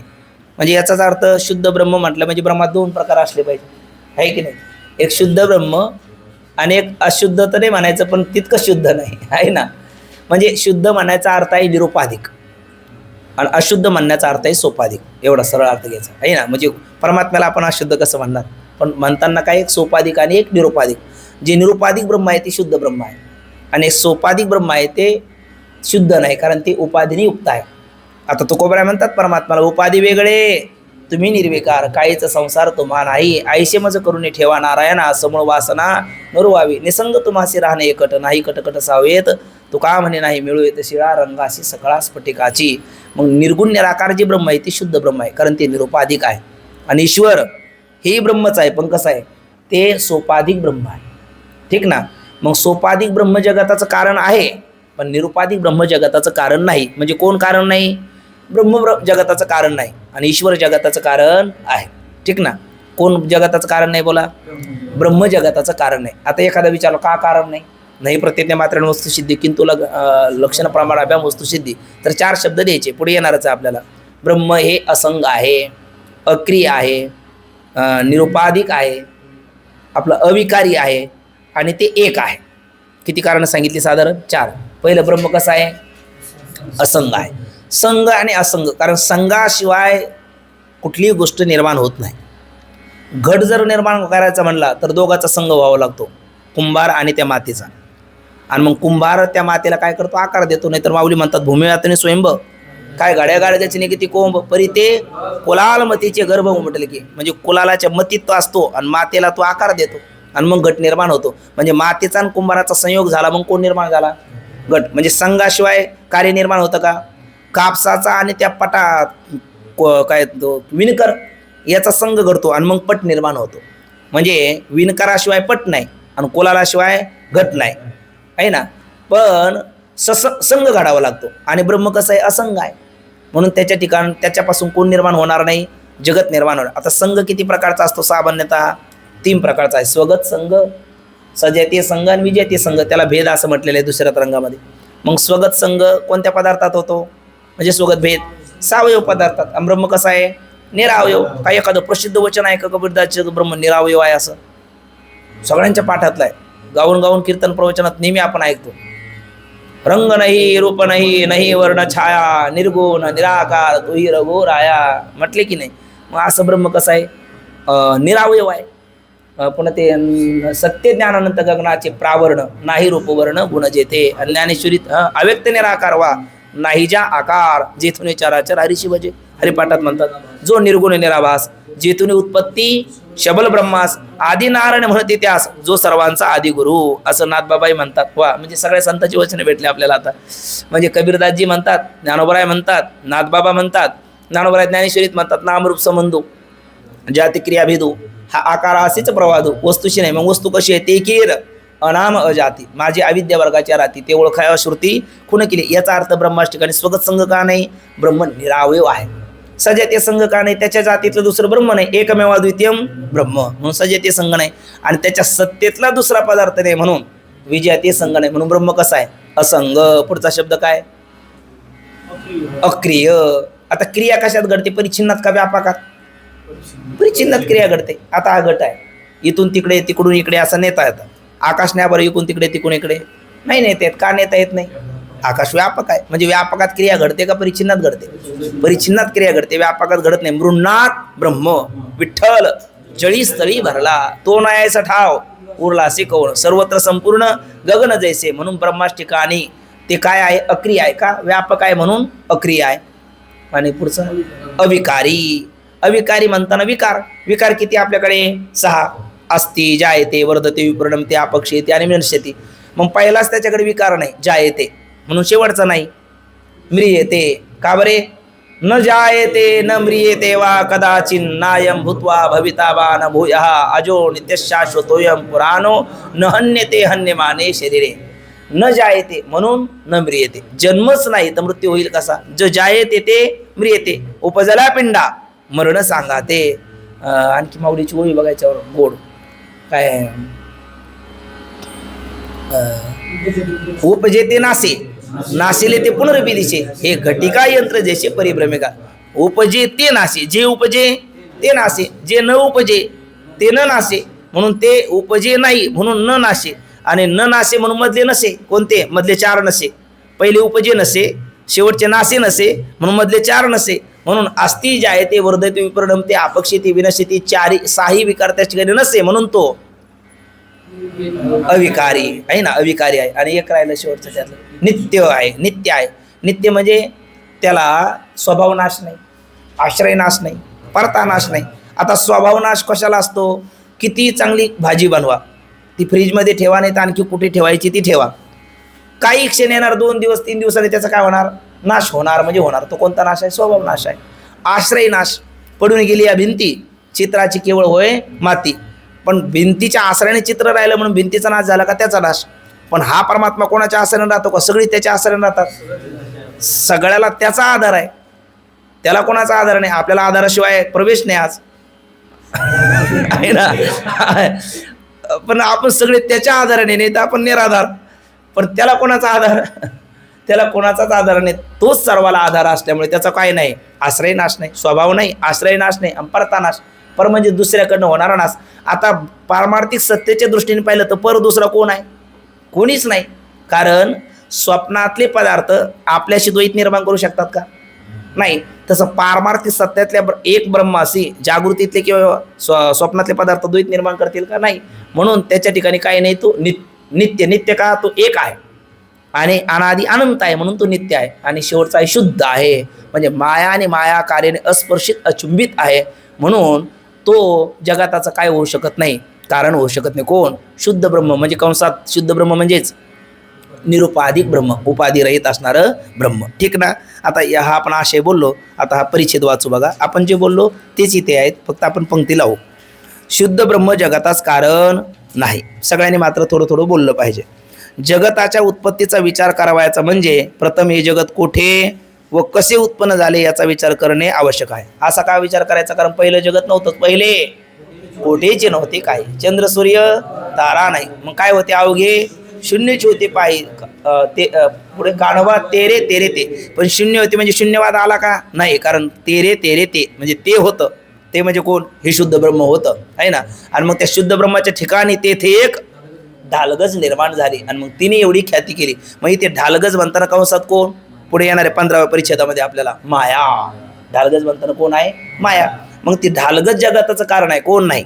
म्हणजे याचाच अर्थ शुद्ध ब्रह्म म्हटलं म्हणजे ब्रह्मात 2 प्रकार असले पाहिजे, आहे की नाही? एक शुद्ध ब्रह्म आणि एक अशुद्ध, तर नाही म्हणायचं पण तितकं शुद्ध नाही, आहे ना? म्हणजे शुद्ध म्हणायचा अर्थ आहे निरुपाधिक आणि अशुद्ध म्हणण्याचा अर्थ आहे सोपाधिक. एवढा सरळ अर्थ घ्यायचा आहे ना. म्हणजे परमात्म्याला आपण अशुद्ध कसं म्हणणार? पण म्हणताना काय, एक सोपाधिक आणि एक निरुपाधिक. जे निरुपाधिक ब्रह्म आहे ते शुद्ध ब्रह्म आहे आणि एक सोपाधिक ब्रह्म आहे ते शुद्ध नाही, कारण ते उपाधीने युक्त आहे. आता तुकोबराय म्हणतात परमात्म्याला, उपाधी वेगळे तुम्ही निर्विकार, काहीच संसार तुम्हा नाही. आईशे मज करून ठेवा नारायणा, समूळ वासना नरुवावी. निसंग तुम्हासी राहणे एकट, नाही कटकट सावेत तुका म्हणे नाही मिळू येत शिळा रंगाशी सकळा स्फटिकाची. मग निर्गुण निराकार जे ब्रह्म आहे ते शुद्ध ब्रह्म आहे, कारण ते निरुपाधिक आहे. आणि ईश्वर हे ब्रह्मच आहे, पण कसं आहे? ते सोपाधिक ब्रह्म आहे, ठीक ना? मग सोपाधिक ब्रह्म जगताचं कारण आहे, पण निरुपाधिक ब्रह्म जगताचं कारण नाही. म्हणजे कोण कारण नाही? ब्रह्म जगताचं कारण नाही आणि ईश्वर जगताचं कारण आहे, ठीक ना? कोण जगताचं कारण नाही? बोला. ब्रह्म जगताचं कारण नाही. आता एखादा विचारलं का कारण नाही? नाही प्रत्येक मात्र वस्तुसिद्धी किंतु लक्षण प्रमाणाभ्याम वस्तुसिद्धी, तर 4 शब्द द्यायचे, पुढे येणारच आहे आपल्याला. ब्रह्म हे असंग आहे, अक्रिय आहे, निरुपाधिक आहे, आपलं अविकारी आहे आणि ते एक आहे. किती कारणं सांगितली? साधारण 4. पहिलं, ब्रह्म कसं आहे? असंग आहे. संग आणि असंग, कारण संघाशिवाय कुठलीही गोष्ट निर्माण होत नाही. घट जर निर्माण करायचा म्हणला तर दोघाचा संघ व्हावा लागतो, कुंभार आणि त्या मातेचा. आणि मग कुंभार त्या मातेला काय करतो? आकार देतो. नाहीतर माऊली म्हणतात भूमिवातने स्वयंभ, काय गाड्या गाड्याची नाही किती कोंब परी ते कुलाल मतीचे गर्भ उमटले की, म्हणजे कुलालाच्या मतीत तो असतो आणि मातेला तो आकार देतो आणि मग घट निर्माण होतो. म्हणजे मातेचा आणि कुंभाराचा संयोग झाला, मग कोण निर्माण झाला? घट. म्हणजे संघाशिवाय कार्य निर्माण होतं का? कापसाचा आणि त्या पटात काय विणकर याचा संघ घडतो आणि मग पट निर्माण होतो. म्हणजे विणकराशिवाय पट नाही आणि कुलालाशिवाय घट नाही, आहे ना? पण संघ घडावा लागतो. आणि ब्रह्म कसं आहे? असंग आहे, म्हणून त्याच्या ठिकाण त्याच्यापासून कोण निर्माण होणार नाही? जगत निर्माण होणार. आता संघ किती प्रकारचा असतो? सामान्यतः 3 प्रकारचा आहे. स्वगत संघ, सजातीय संघ आणि विजातीय संघ. त्याला भेद असं म्हटलेलं आहे दुसऱ्या तरंगामध्ये. मग स्वगत संघ कोणत्या पदार्थात होतो? म्हणजे स्वगत भेद सावयव पदार्थात. आणि ब्रह्म कसा आहे? निरावयव. काही एखादं प्रसिद्ध वचन आहे का कबीरदासचं ब्रह्म निरावयव आहे असं? सगळ्यांच्या पाठातलं आहे. गाऊन गाऊन कीर्तन प्रवचनात नेहमी आपण ऐकतो, रंग नाही रूप नाही, नाही वर्ण छाया, निर्गुण निराकार तुही रघु राया, म्हटले की नाही? मग असं ब्रह्म कसं आहे? निरावयव आहे. पुन्हा ते सत्य ज्ञानानंत गगनाचे प्रावर्ण, नाही रूपवर्ण गुण जेथे. ज्ञानेश्वरीत अव्यक्त निराकार वा नाही ज्या आकार, जेथून चराचर हरिशी भजे. हरिपाठात म्हणतात जो निर्गुण निराभास, जेथून उत्पत्ती शबल ब्रह्मास, आदी नारायण म्हणते त्यास, जो सर्वांचा आदी गुरु. असं नाथबाबाई म्हणतात. वा, म्हणजे सगळ्या संतांची वचने भेटले आपल्याला आता. म्हणजे कबीरदासजी म्हणतात, ज्ञानोबराय म्हणतात, नाथबाबा म्हणतात, ज्ञानोबराय ज्ञानेश्वरीत म्हणतात नामरूप संबंधू जाती क्रिया भेदू, हा आकार असेच प्रवादू, वस्तूशी नाही. मग वस्तू कशी आहे? ते कीर अनाम अजाती, माझी अविद्या वर्गाच्या राती, ते ओळखाया श्रुती खुण केली. याचा अर्थ ब्रह्माच ठिकाणी स्वगत संघ का नाही? ब्रह्म निरावयव आहे. सजते संघ का नाही, त्याच्या जातीतलं दुसरं ब्रह्म नाही, एकमेवा द्वितीयम ब्रह्म म्हणून सजते संघ नाही, आणि त्याच्या सत्तेतला दुसरा पदार्थ नाही म्हणून विजयाते संघ नाही, म्हणून ब्रह्म कसा आहे असंग. पुढचा शब्द काय अक्रिय. आता क्रिया कशात घडते, परिच्छिन्नात का व्यापकात? परिच्छिन्नात क्रिया घडते. आता हा घट आहे, इथून तिकडे तिकडून इकडे असं नेता येतं. आकाश न्या बरं इकडून तिकडे तिकडून इकडे नाही नेता येत. का नेता येत नाही? आकाश व्यापक आहे, म्हणजे व्यापकात क्रिया घडते का परिच्छिन्नात घडते? परिच्छिन्नात क्रिया घडते, व्यापकात घडत नाही. मृण्णात ब्रह्म विठ्ठल जळी स्थळी भरला, तो नायाचा ठाव उरला असे कवण, सर्वत्र संपूर्ण गगन जैसे. म्हणून ब्रह्माच ठिकाणी ते काय आहे? अक्रिय आहे. का? व्यापक आहे म्हणून अक्रिय आहे. आणि पुढचं अविकारी. अविकारी म्हणताना विकार. विकार किती आपल्याकडे? 6. अस्ति, जायते, वर्धते, विपरिणमते, अपक्षयते आणि विनश्यते. मग पहिलाच त्याच्याकडे विकार नाही, जायते, म्हणून शेवटचा नाही. म्रियते. का बरे? न जायते न म्रियते वा कदाचिन नायम भूत्वा भविता वा न भूयः अजो नित्यशाश्वतोयम पुराणो न हन्यते हन्यमाने शरीरे. न जायते म्हणून न म्रियते, जन्मच नाही तर मृत्यू होईल कसा? जो जायते ते म्रियते, उपजला पिंडा मरण सांगाते. आणखी माऊलीची ओळी बघायच्यावर गोड काय? उपजेते नासे, नाशिले ते पुनरपी दिशे, हे घटिका यंत्र जैसे परिभ्रमिका. उपजे ते नासे, जे उपजे ते नासे, जे न उपजे ते न नासे, म्हणून ते उपजे नाही म्हणून न नाशे, आणि न नाशे म्हणून मधले नसे. कोणते? मधले 4 नसे. पहिले उपजे नसे, शेवटचे नासे नसे, म्हणून मधले 4 नसे. म्हणून अस्ति, जायते, वर्धते, विपरिणमते, अपक्षयते, विनश्यते 6 विकार त्या ठिकाणी नसे, म्हणून तो अविकारी आहे ना, अविकारी आहे. आणि एक राहिलं शेवटचं त्यातलं नित्य आहे. नित्य आहे. नित्य म्हणजे त्याला स्वभाव नाश नाही, आश्रय नाश नाही, परता नाश नाही. आता स्वभाव नाश कशाला असतो? किती चांगली भाजी बनवा, ती फ्रीजमध्ये ठेवा, नाही तर आणखी कुठे ठेवायची ती ठेवा, काही क्षण येणार 2 दिवस 3 दिवसांनी त्याचा काय होणार? नाश होणार. म्हणजे होणार. तो कोणता नाश आहे? स्वभाव नाश आहे. आश्रय नाश. पडून गेली या भिंती, चित्राची केवळ होय माती, पण भिंतीच्या आश्रयाने चित्र राहिलं म्हणून भिंतीचा नाश झाला का? त्याचा नाश. पण हा परमात्मा कोणाच्या आश्रयाने राहतो का? सगळी त्याच्या आश्रयाने राहतात. सगळ्याला त्याचा आधार आहे, त्याला कोणाचा आधार नाही. आपल्याला आधाराशिवाय प्रवेश नाही आज आहे ना. पण आपण सगळे त्याच्या आधाराने, नाही तर आपण निराधार. पण त्याला कोणाचा आधार? त्याला कोणाचाच आधार नाही. तोच सर्वाला आधार असल्यामुळे त्याचा काय नाही? आश्रय नाश नाही, स्वभाव नाही, आश्रय नाश नाही, परता नाश. पर म्हणजे दुसऱ्याकडनं होणारा नाश. आता पारमार्थिक सत्तेच्या दृष्टीने पाहिलं तर पर दुसरा कोण आहे? कोणीच नाही. कारण स्वप्नातले पदार्थ आपल्याशी द्वैत निर्माण करू शकतात का? नाही. तसं पारमार्थिक सत्यातल्या एक ब्रह्माशी जागृतीतले किंवा स्वप्नातले पदार्थ द्वैत निर्माण करतील का? नाही. म्हणून त्याच्या ठिकाणी काय नाही, तो नित्य. नित्य का? तो एक आहे आणि अनादि अनंत आहे, म्हणून तो नित्य आहे. आणि शेवटचा आहे शुद्ध आहे, म्हणजे माया आणि माया कार्याने अस्पर्शित अचुंबित आहे, म्हणून तो जगाताचा काय होऊ शकत नाही, कारण होऊ शकत नाही. कोण? शुद्ध ब्रह्म. म्हणजे कंसात शुद्ध ब्रह्म म्हणजेच निरुपाधिक ब्रह्म, उपाधी रहित असणारं ब्रह्म. ठीक ना. आता हा आपण आशय बोललो. आता हा परिच्छेद वाचू बघा. आपण जे बोललो तेच इथे आहेत, फक्त आपण पंक्ती लावू. शुद्ध ब्रह्म जगताच कारण नाही. सगळ्यांनी मात्र थोडं थोडं बोललं पाहिजे. जगताच्या उत्पत्तीचा विचार करावायचा म्हणजे प्रथम हे जगत कोठे व कसे उत्पन्न झाले याचा विचार करणे आवश्यक आहे. असा का विचार करायचा? कारण पहिलं जगत नव्हतं, पहिले कोठेचे नव्हते, काय चंद्र सूर्य तारा नाही, मग काय होते? अवघे शून्यच होते. पायी ते पुढे काढवा तेरे तेरे ते, पण शून्य होते म्हणजे शून्यवाद आला का? नाही. कारण तेरे तेरे ते म्हणजे ते होतं, ते म्हणजे कोण? हे शुद्ध ब्रह्म होतं आहे ना. आणि मग त्या शुद्ध ब्रह्माच्या ठिकाणी तेथे एक ढालगज निर्माण झाली आणि मग तिने एवढी ख्याती केली. मग इथे ढालगज म्हणताना कंसात कोण? पुढे येणाऱ्या 15व्या परिच्छेदामध्ये आपल्याला माया. ढालगज म्हणताना कोण आहे? माया. मग ती ढालगज जगताचं कारण आहे, कोण नाही?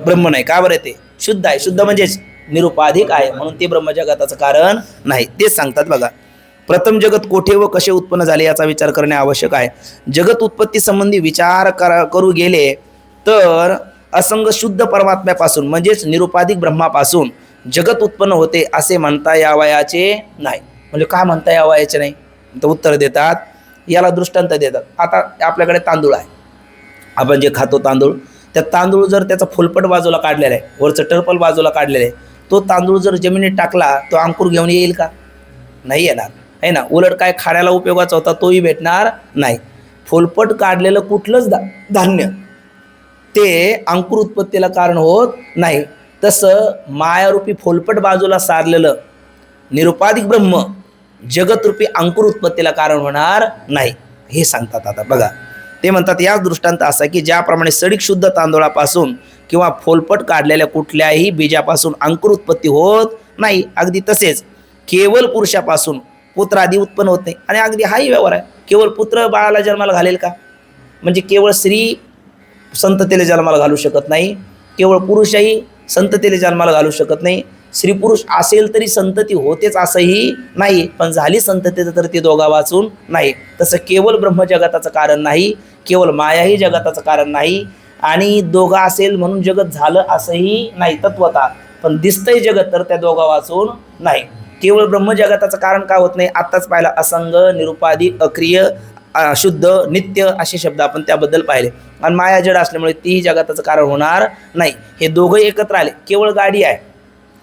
ब्रह्म नाही. का बरं? ते शुद्ध आहे. शुद्ध म्हणजेच निरुपाधिक आहे, म्हणून ते ब्रह्म जगताचं कारण नाही. तेच सांगतात बघा. प्रथम जगत कोठे व कसे उत्पन्न झाले याचा विचार करणे आवश्यक आहे. जगत उत्पत्ती संबंधी विचार करू गेले तर असंग शुद्ध परमात्म्यापासून म्हणजेच निरुपाधिक ब्रह्मापासून जगत उत्पन्न होते असे म्हणता यावयाचे नाही. म्हणजे का म्हणता यावयाचे नाही? तर उत्तर देतात, याला दृष्टांत देतात. आता आपल्याकडे तांदूळ आहे, आपण जे खातो तांदूळ, त्या तांदूळ जर त्याचा फुलपट बाजूला काढलेला आहे, वरचं टर्पल बाजूला काढलेलं आहे, तो तांदूळ जर जमिनीत टाकला तो अंकुर घेऊन येईल का? नाही येणार आहे ना. उलट काय खाण्याला उपयोगाचा होता तोही भेटणार नाही. फोलपट काढलेलं कुठलंच धान्य ते अंकुर उत्पत्तीला कारण होत नाही. तसं मायारूपी फोलपट बाजूला सारलेलं निरुपाधिक ब्रह्म जगतरूपी अंकुर उत्पत्तीला कारण होणार नाही हे सांगतात. आता बघा ते म्हणतात याच दृष्टांत असा की ज्याप्रमाणे सडीक शुद्ध तांदूळापासून किंवा फोलपट काढलेल्या कुठल्याही बीजापासून अंकुर उत्पत्ती होत नाही, अगदी तसेच केवळ पुरुषापासून पुत्र आदी उत्पन्न होत नाही. आणि अगदी हाही व्यवहार आहे. केवळ पुत्र बाळाला जन्माला घालेल का? म्हणजे केवळ स्त्री संततीला जन्माला घालू शकत नाही, केवळ पुरुषही संततीला जन्माला घालू शकत नाही. स्त्री पुरुष असेल तरी संतती होतेच असंही नाही, पण झाली संतती तर ती दोघा वाचून नाही. तसं केवळ ब्रह्म जगताचं कारण नाही, केवळ मायाही जगताचं कारण नाही, आणि दोघा असेल म्हणून जगत झालं असंही नाही तत्वता. पण दिसतंय जगत तर त्या दोघा वाचून नाही. केवळ ब्रह्म जगताचं कारण का होत नाही? आत्ताच पाहिलं, असंग, निरुपाधी, अक्रिय, शुद्ध, नित्य असे शब्द आपण त्याबद्दल पाहिले. आणि माया जड असल्यामुळे तीही जगताचं कारण होणार नाही. हे दोघं एकत्र आले. केवळ गाडी आहे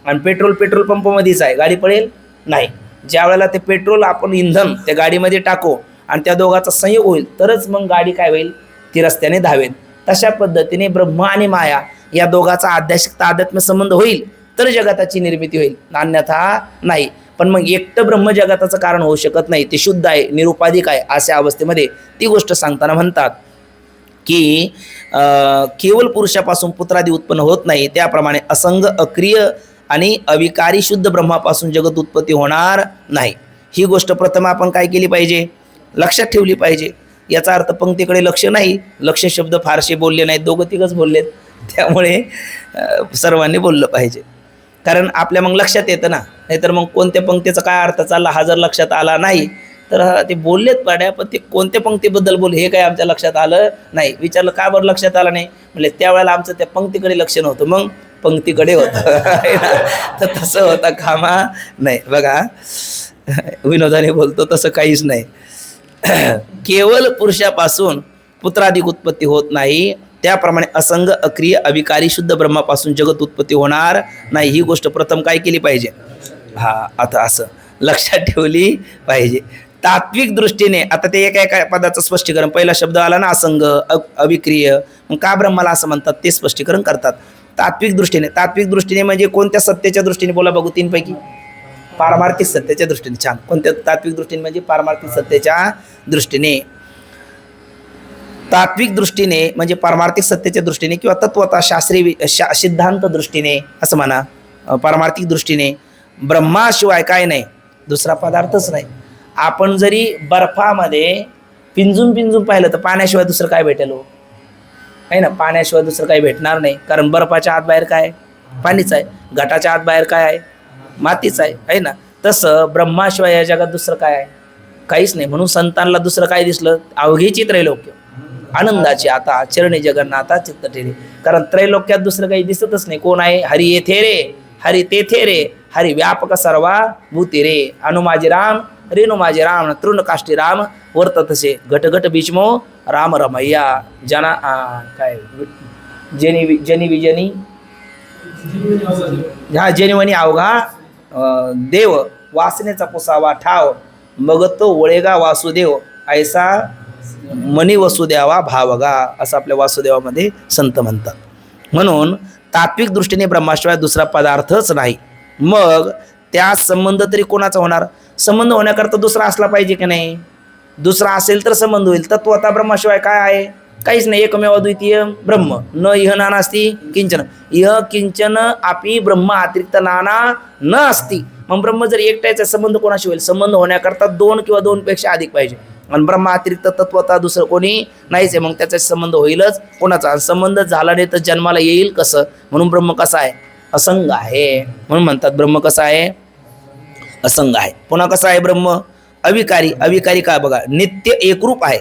आणि पेट्रोल पंपमध्येच आहे, गाडी पडेल नाही. ज्या वेळेला ते पेट्रोल आपण इंधन त्या गाडीमध्ये टाकू आणि त्या दोघांचा संयोग होईल तरच मग गाडी काय होईल, ती रस्त्याने धावेल. तशा पद्धतीने ब्रह्म आणि माया या दोघांचा आध्यात्मिक तादात्म्य संबंध होईल तर जगताची निर्मिती होईल, अन्यथा नाही. पण मग एकटं ब्रह्म जगताचं कारण होऊ शकत नाही, ते शुद्ध आहे, निरुपाधिक आहे. अशा अवस्थेमध्ये ती गोष्ट सांगताना म्हणतात की केवळ पुरुषापासून पुत्रादी उत्पन्न होत नाही, त्याप्रमाणे असंग, अक्रिय आणि अविकारी शुद्ध ब्रह्मापासून जगत उत्पत्ती होणार नाही. ही गोष्ट प्रथम आपण काय केली पाहिजे, लक्षात ठेवली पाहिजे. याचा अर्थ पंक्तीकडे लक्ष नाही, लक्ष शब्द फारसे बोलले नाहीत, दोघं तिघच बोललेत, त्यामुळे सर्वांनी बोललं पाहिजे. कारण आपल्या मग लक्षात येतं ना, नाहीतर मग कोणत्या पंक्तीचा काय अर्थ चालला हा जर लक्षात आला नाही तर ते बोललेत पाड्या, पण ते कोणत्या पंक्तीबद्दल बोलले हे काय आमच्या लक्षात आलं नाही. विचारलं का बरं लक्षात आलं नाही, म्हणजे त्यावेळेला आमचं त्या पंक्तीकडे लक्ष नव्हतं, मग पंक्तीकडे होतं. तर तसं होता कामा नाही. बघा विनोदाने बोलतो तसं काहीच नाही. केवळ पुरुषापासून पुत्राधिक उत्पत्ती होत नाही, त्याप्रमाणे असंग, अक्रिय, अविकारी शुद्ध ब्रह्मापासून जगत उत्पत्ती होणार नाही. ही गोष्ट प्रथम काय केली पाहिजे, आता असं लक्षात ठेवली पाहिजे. तात्विक दृष्टीने आता ते एका पदाचं स्पष्टीकरण, पहिला शब्द आला ना असंग, अविक्रिय, मग का ब्रह्माला असं म्हणतात ते स्पष्टीकरण करतात. तात्विक दृष्टीने म्हणजे कोणत्या सत्तेच्या दृष्टीने बोला बघू, तीनपैकी. पारमार्थिक सत्तेच्या दृष्टीने. छान. कोणत्या तात्विक दृष्टीने म्हणजे पारमार्थिक सत्तेच्या दृष्टीने. तात्विक दृष्टीने म्हणजे पारमार्थिक सत्तेच्या दृष्टीने किंवा तत्वता शास्त्रीय सिद्धांत दृष्टीने असं म्हणा. पारमार्थिक दृष्टीने ब्रह्माशिवाय काय नाही, दुसरा पदार्थच नाही. आपण जरी बर्फामध्ये पिंजून पाहिलं तर पाण्याशिवाय दुसरं काय भेटेल हो, आहे ना. पाण्याशिवाय दुसरं काही भेटणार नाही, कारण बर्फाच्या आत बाहेर काय, पाणीच आहे. घटाच्या आत बाहेर काय आहे, मातीच आहे ना. तसं ब्रह्माशिवाय या जगात दुसरं काय आहे, काहीच नाही. म्हणून संतांना दुसरं काय दिसलं, अवघीची त्रैलोक्य, आनंदाची आता चरणी जगन्नाथा चित्त ठेरे. कारण त्रैलोक्यात दुसरं काही दिसतच नाही. कोण आहे, हरी येथे रे, हरी तेथे रे, हरी व्यापक सर्वा भूती रे. अनु माझे राम, रेणु माझे राम, तृण काष्टी राम वर्ततसे. घट भीष्मो राम रमय्या. जना काय जनी विजनी हा जनिवनी अवघा देव, वासनेचा पुसावा ठाव, मग तो वळेगा वासुदेव, ऐसा मनी वसुदेवा भावगा, असं आपल्या वासुदेवामध्ये संत म्हणतात. म्हणून तात्विक दृष्टीने ब्रह्माशिवाय दुसरा पदार्थच नाही. मग त्या संबंध तरी कोणाचा होणार, संबंध होण्याकरता दुसरा असला पाहिजे की नाही. दुसरा असेल तर संबंध होईल. तत्वता ब्रह्माशिवाय काय आहे, काहीच नाही. एकमेव अद्वितीय ब्रह्म. न इह नानास्ती किंचन, इह किंचन आपी ब्रह्म अतिरिक्त नाना न असती. मग ब्रह्म जर एकट्याचा संबंध कोणाशी होईल, संबंध होण्याकरता दोन किंवा दोनपेक्षा अधिक पाहिजे. आणि ब्रह्मा अतिरिक्त तत्वता दुसरं कोणी नाहीच आहे, मग त्याचा संबंध होईलच कोणाचा. संबंध झाला नाही तर जन्माला येईल कसं. म्हणून ब्रह्म कसा आहे, असंग आहे. म्हणून म्हणतात ब्रह्म कसा आहे, असंग आहे. पुन्हा कसा आहे ब्रह्म, अविकारी. अविकारी काय बघा, नित्य एकरूप आहे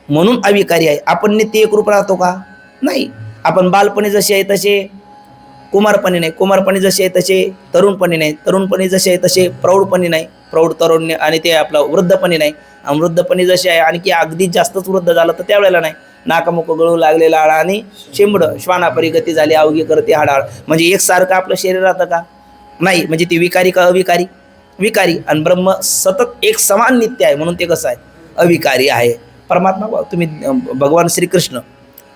म्हणून अविकारी आहे. आपण नित्य एकरूप राहतो का, नाही. आपण बालपणी जसे आहे तसे कुमारपणी नाही, कुमारपणी जसे आहे तसे तरुणपणी नाही, तरुणपणी जसे आहे तसे प्रौढपणी नाही, प्रौढ तरुण आणि ते आपलं वृद्धपणी नाही, वृद्धपणी जसे आहे आणखी अगदी जास्तच वृद्ध झालं तर त्यावेळेला नाही. नाकामुख गळू लागलेला आळा आणि शेंबड, श्वानापरी गती झाली अवघी करते हाडाळ. म्हणजे एकसारखं आपलं शरीर राहतं का, नाही. म्हणजे ती विकारी का अविकारी, विकारी. आणि ब्रह्म सतत एक समान नित्य आहे म्हणून ते कसं आहे, अविकारी आहे. परमात्मा तुम्ही भगवान श्रीकृष्ण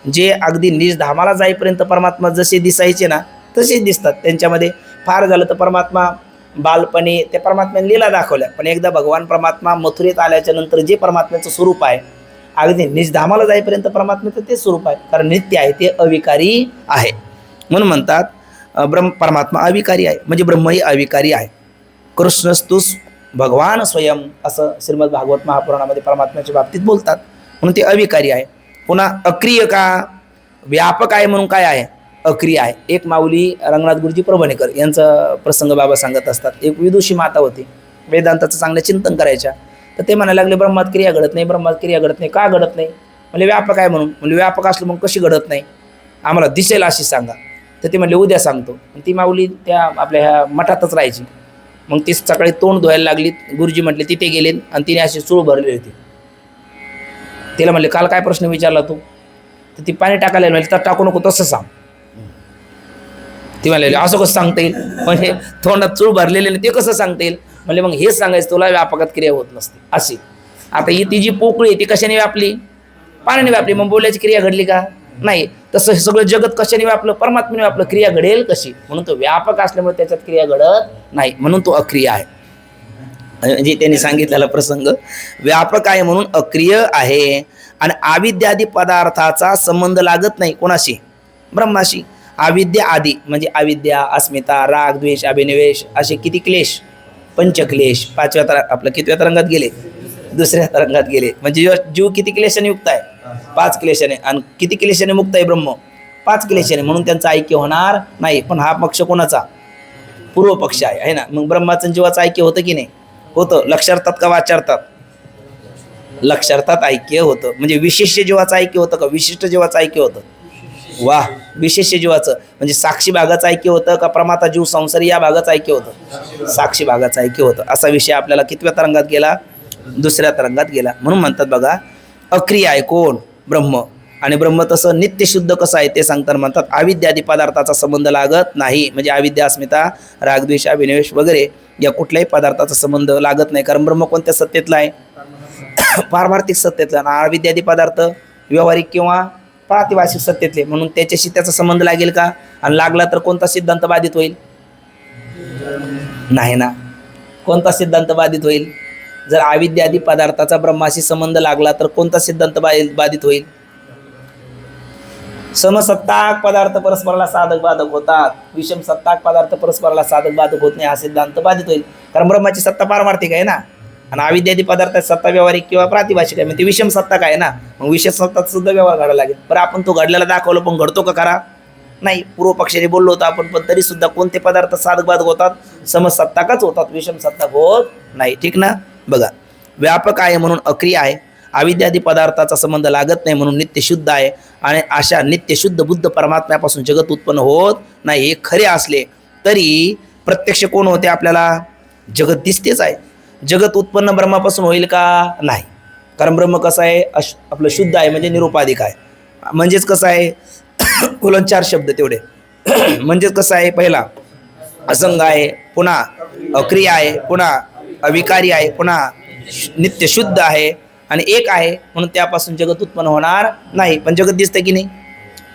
जे अगदी निज धामाला जाईपर्यंत परमात्मा जसे दिसायचे ना तसेच दिसतात. त्यांच्यामध्ये फार झालं तर परमात्मा बालपणी त्या परमात्म्याने लीला दाखवल्या, पण एकदा भगवान परमात्मा मथुरेत आल्याच्या नंतर जे परमात्म्याचं स्वरूप आहे अगदी निज धामाला जाईपर्यंत परमात्म्याचं ते स्वरूप आहे, कारण नित्य आहे, ते अविकारी आहे. म्हणून म्हणतात परमात्मा अविकारी आहे, म्हणजे ब्रह्मही अविकारी आहे. कृष्णस्तु भगवान स्वयं असं श्रीमद भागवत महापुराणामध्ये परमात्म्याच्या बाबतीत बोलतात, म्हणून ते अविकारी आहे. पुन्हा अक्रिय का, व्यापक आहे म्हणून काय आहे, अक्रिय आहे. एक माऊली रंगनाथ गुरुजी प्रभणेकर यांचा प्रसंग बाबा सांगत असतात. एक विदुषी माता होती, वेदांताचं चांगलं चिंतन करायच्या, तर ते म्हणायला लागले ब्रह्मात क्रिया घडत नाही, ब्रह्मात क्रिया घडत नाही. का घडत नाही, म्हणजे व्यापक आहे म्हणून. म्हणजे व्यापक असलं मग कशी घडत नाही, आम्हाला दिसेल अशी सांगा. तर ते म्हणले उद्या सांगतो. ती माऊली त्या आपल्या ह्या मठातच राहायची. मग ती सकाळी तोंड धुवायला लागली, गुरुजी म्हटले तिथे गेले आणि तिने अशी चूळ भरली होती. तिला म्हणले काल काय प्रश्न विचारला तू, तर ती पाणी टाकायला म्हणले तर टाकू नको तसं सांग. ती म्हणले असं कसं सांगता येईल, म्हणजे तोंडात चूळ भरलेले ते कसं सांगता येईल. म्हणजे मग हेच सांगायचं तुला व्यापकात क्रिया होत नसते अशी. आता ही ती जी पोकळी ती कशाने व्यापली, पाण्याने व्यापली, मग बोलायची क्रिया घडली का, नाही. तसं हे सगळं जगत कशाने व्यापलं, परमात्म्याने व्यापलं, क्रिया घडेल कशी, म्हणून तो व्यापक असल्यामुळे त्याच्यात क्रिया घडत नाही, म्हणून तो अक्रिय आहे. म्हणजे त्यांनी सांगितलेला प्रसंग व्यापक आहे म्हणून अक्रिय आहे. आणि अविद्यादी पदार्थाचा संबंध लागत नाही कोणाशी, ब्रह्माशी. अविद्या आदी म्हणजे अविद्या, अस्मिता, राग, द्वेष, अभिनिवेश असे किती क्लेश, पंचक्लेश. आपलं कितव्या तरंगात गेले, दुसऱ्या तरंगात गेले. म्हणजे जीव किती क्लेशाने युक्त आहे, 5 क्लेशाने. आणि किती क्लेशाने मुक्त आहे ब्रह्म, 5 क्लेशाने, म्हणून त्यांचं ऐक्य होणार नाही. पण हा पक्ष कोणाचा, पूर्व पक्ष आहे ना. मग ब्रह्माचं जीवाचं ऐक्य होतं की नाही, होतं. लक्षार्थात का वाचार्थात, लक्षार्थात ऐक्य होतं. म्हणजे विशिष्ट जीवाचं ऐक्य होतं का, विशिष्ट जीवाचं ऐक्य होतं. वाह, विशिष्ट जीवाचं म्हणजे साक्षी भागाचं ऐक्य होतं का प्रमाता जीव संसारी या भागाचं ऐक्य होतं, साक्षी भागाचं ऐक्य होतं. असा विषय आपल्याला कितव्या तरंगात गेला, दुसऱ्या तरंगात गेला. म्हणून म्हणतात बघा अक्रिय आहे कोण, ब्रह्म. आणि ब्रह्म तसं नित्य शुद्ध कसं आहे ते सांगताना म्हणतात अविद्यादी पदार्थाचा संबंध लागत नाही. म्हणजे अविद्या, अस्मिता, रागद्वेष, अभिनिवेश वगैरे या कुठल्याही पदार्थाचा संबंध लागत नाही. कारण ब्रह्म कोणत्या सत्तेतला आहे, पारमार्थिक सत्तेतला. आणि अविद्यादी पदार्थ व्यावहारिक किंवा प्रातिभाषिक सत्तेतले, म्हणून त्याच्याशी त्याचा संबंध लागेल का, आणि लागला तर कोणता सिद्धांत बाधित होईल, नाही ना. कोणता सिद्धांत बाधित होईल, जर अविद्यादी पदार्थाचा ब्रह्माशी संबंध लागला तर कोणता सिद्धांत बाधित होईल, समसत्ताक पदार्थ परस्पराला साधक बाधक होतात, विषम सत्ताक पदार्थ परस्पराला साधक बाधक होत नाही हा सिद्धांत बाधित होईल. कारण ब्रह्माची सत्ता पारमार्थिक आहे ना, आणि अविद्यादी पदार्थात सत्ता व्यावहारिक किंवा प्रातिभाषिक आहे, म्हणजे ते विषम सत्ताक आहे ना. मग विषम सत्तात सुद्धा व्यवहार घडायला लागेल. बरं आपण तो घडल्याला दाखवलं, पण घडतो का खरा, नाही. पूर्व पक्षाने बोललो होतो आपण, पण तरी सुद्धा कोणते पदार्थ साधक बाधक होतात, समसत्ताकच होतात, विषम सत्ताक होत नाही. ठीक ना. बघा व्यापक आहे म्हणून अक्रिय आहे, अविद्यादी पदार्थाचा संबंध लागत नाही म्हणून नित्य शुद्ध आहे. आणि अशा नित्य शुद्ध बुद्ध परमात्म्यापासून जगत उत्पन्न होत नाही. हे खरे असले तरी प्रत्यक्ष कोण होते आपल्याला, जगत दिसतेच आहे. जगत उत्पन्न ब्रह्मापासून होईल का, नाही. कारण ब्रह्म कसं आहे, आपलं शुद्ध आहे, म्हणजे निरुपाधिक आहे. म्हणजेच कसं आहे, कुलन 4 शब्द तेवढे. म्हणजेच कसं आहे, पहिला असंग आहे, पुन्हा अक्रिय आहे, पुन्हा अविकारी आहे, पुन्हा नित्य शुद्ध आहे, आणि एक आहे, म्हणून त्यापासून जगत उत्पन्न होणार नाही. पण जगत दिसतंय की नाही,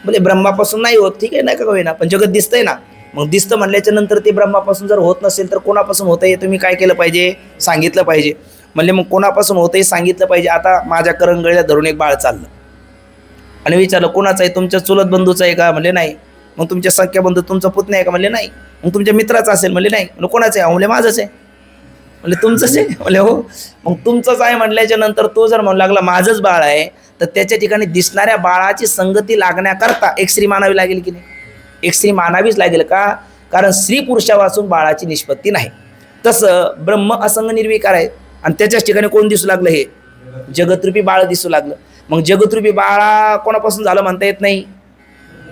म्हणजे ब्रह्मापासून नाही होत, ठीक आहे, नाही का होईना, पण जगत दिसतंय ना. मग दिसतं म्हणल्याच्या नंतर ते ब्रह्मापासून जर होत नसेल तर कोणापासून होतं हे तुम्ही काय केलं पाहिजे, सांगितलं पाहिजे. म्हणजे मग कोणापासून होतं हे सांगितलं पाहिजे. आता माझ्या करंगळीला धरून एक बाळ चाललं आणि विचारलं कोणाचं आहे, तुमच्या चुलत बंधूचं आहे का, म्हणले नाही. मग तुमच्या सख्या बंधू तुमचा पुतण्या आहे का, म्हणले नाही. मग तुमच्या मित्राचं असेल, म्हणले नाही. म्हणजे कोणाचं आहे, म्हणले माझंच आहे. म्हणले तुमचंच आहे, म्हणले हो. मग तुमचंच आहे म्हटल्याच्या नंतर तो जर म्हणू लागला माझंच बाळ आहे, तर त्याच्या ठिकाणी दिसणाऱ्या बाळाची संगती लागण्याकरता एक स्त्री मानावी लागेल की नाही, एक स्त्री मानावीच लागेल का, कारण स्त्री पुरुषापासून बाळाची निष्पत्ती नाही. तसं ब्रह्म असंग निर्विकार आहे, आणि त्याच्याच ठिकाणी कोण दिसू लागलं, हे जगतरूपी बाळ दिसू लागलं. मग जगतरूपी बाळा कोणापासून झालं म्हणता येत नाही,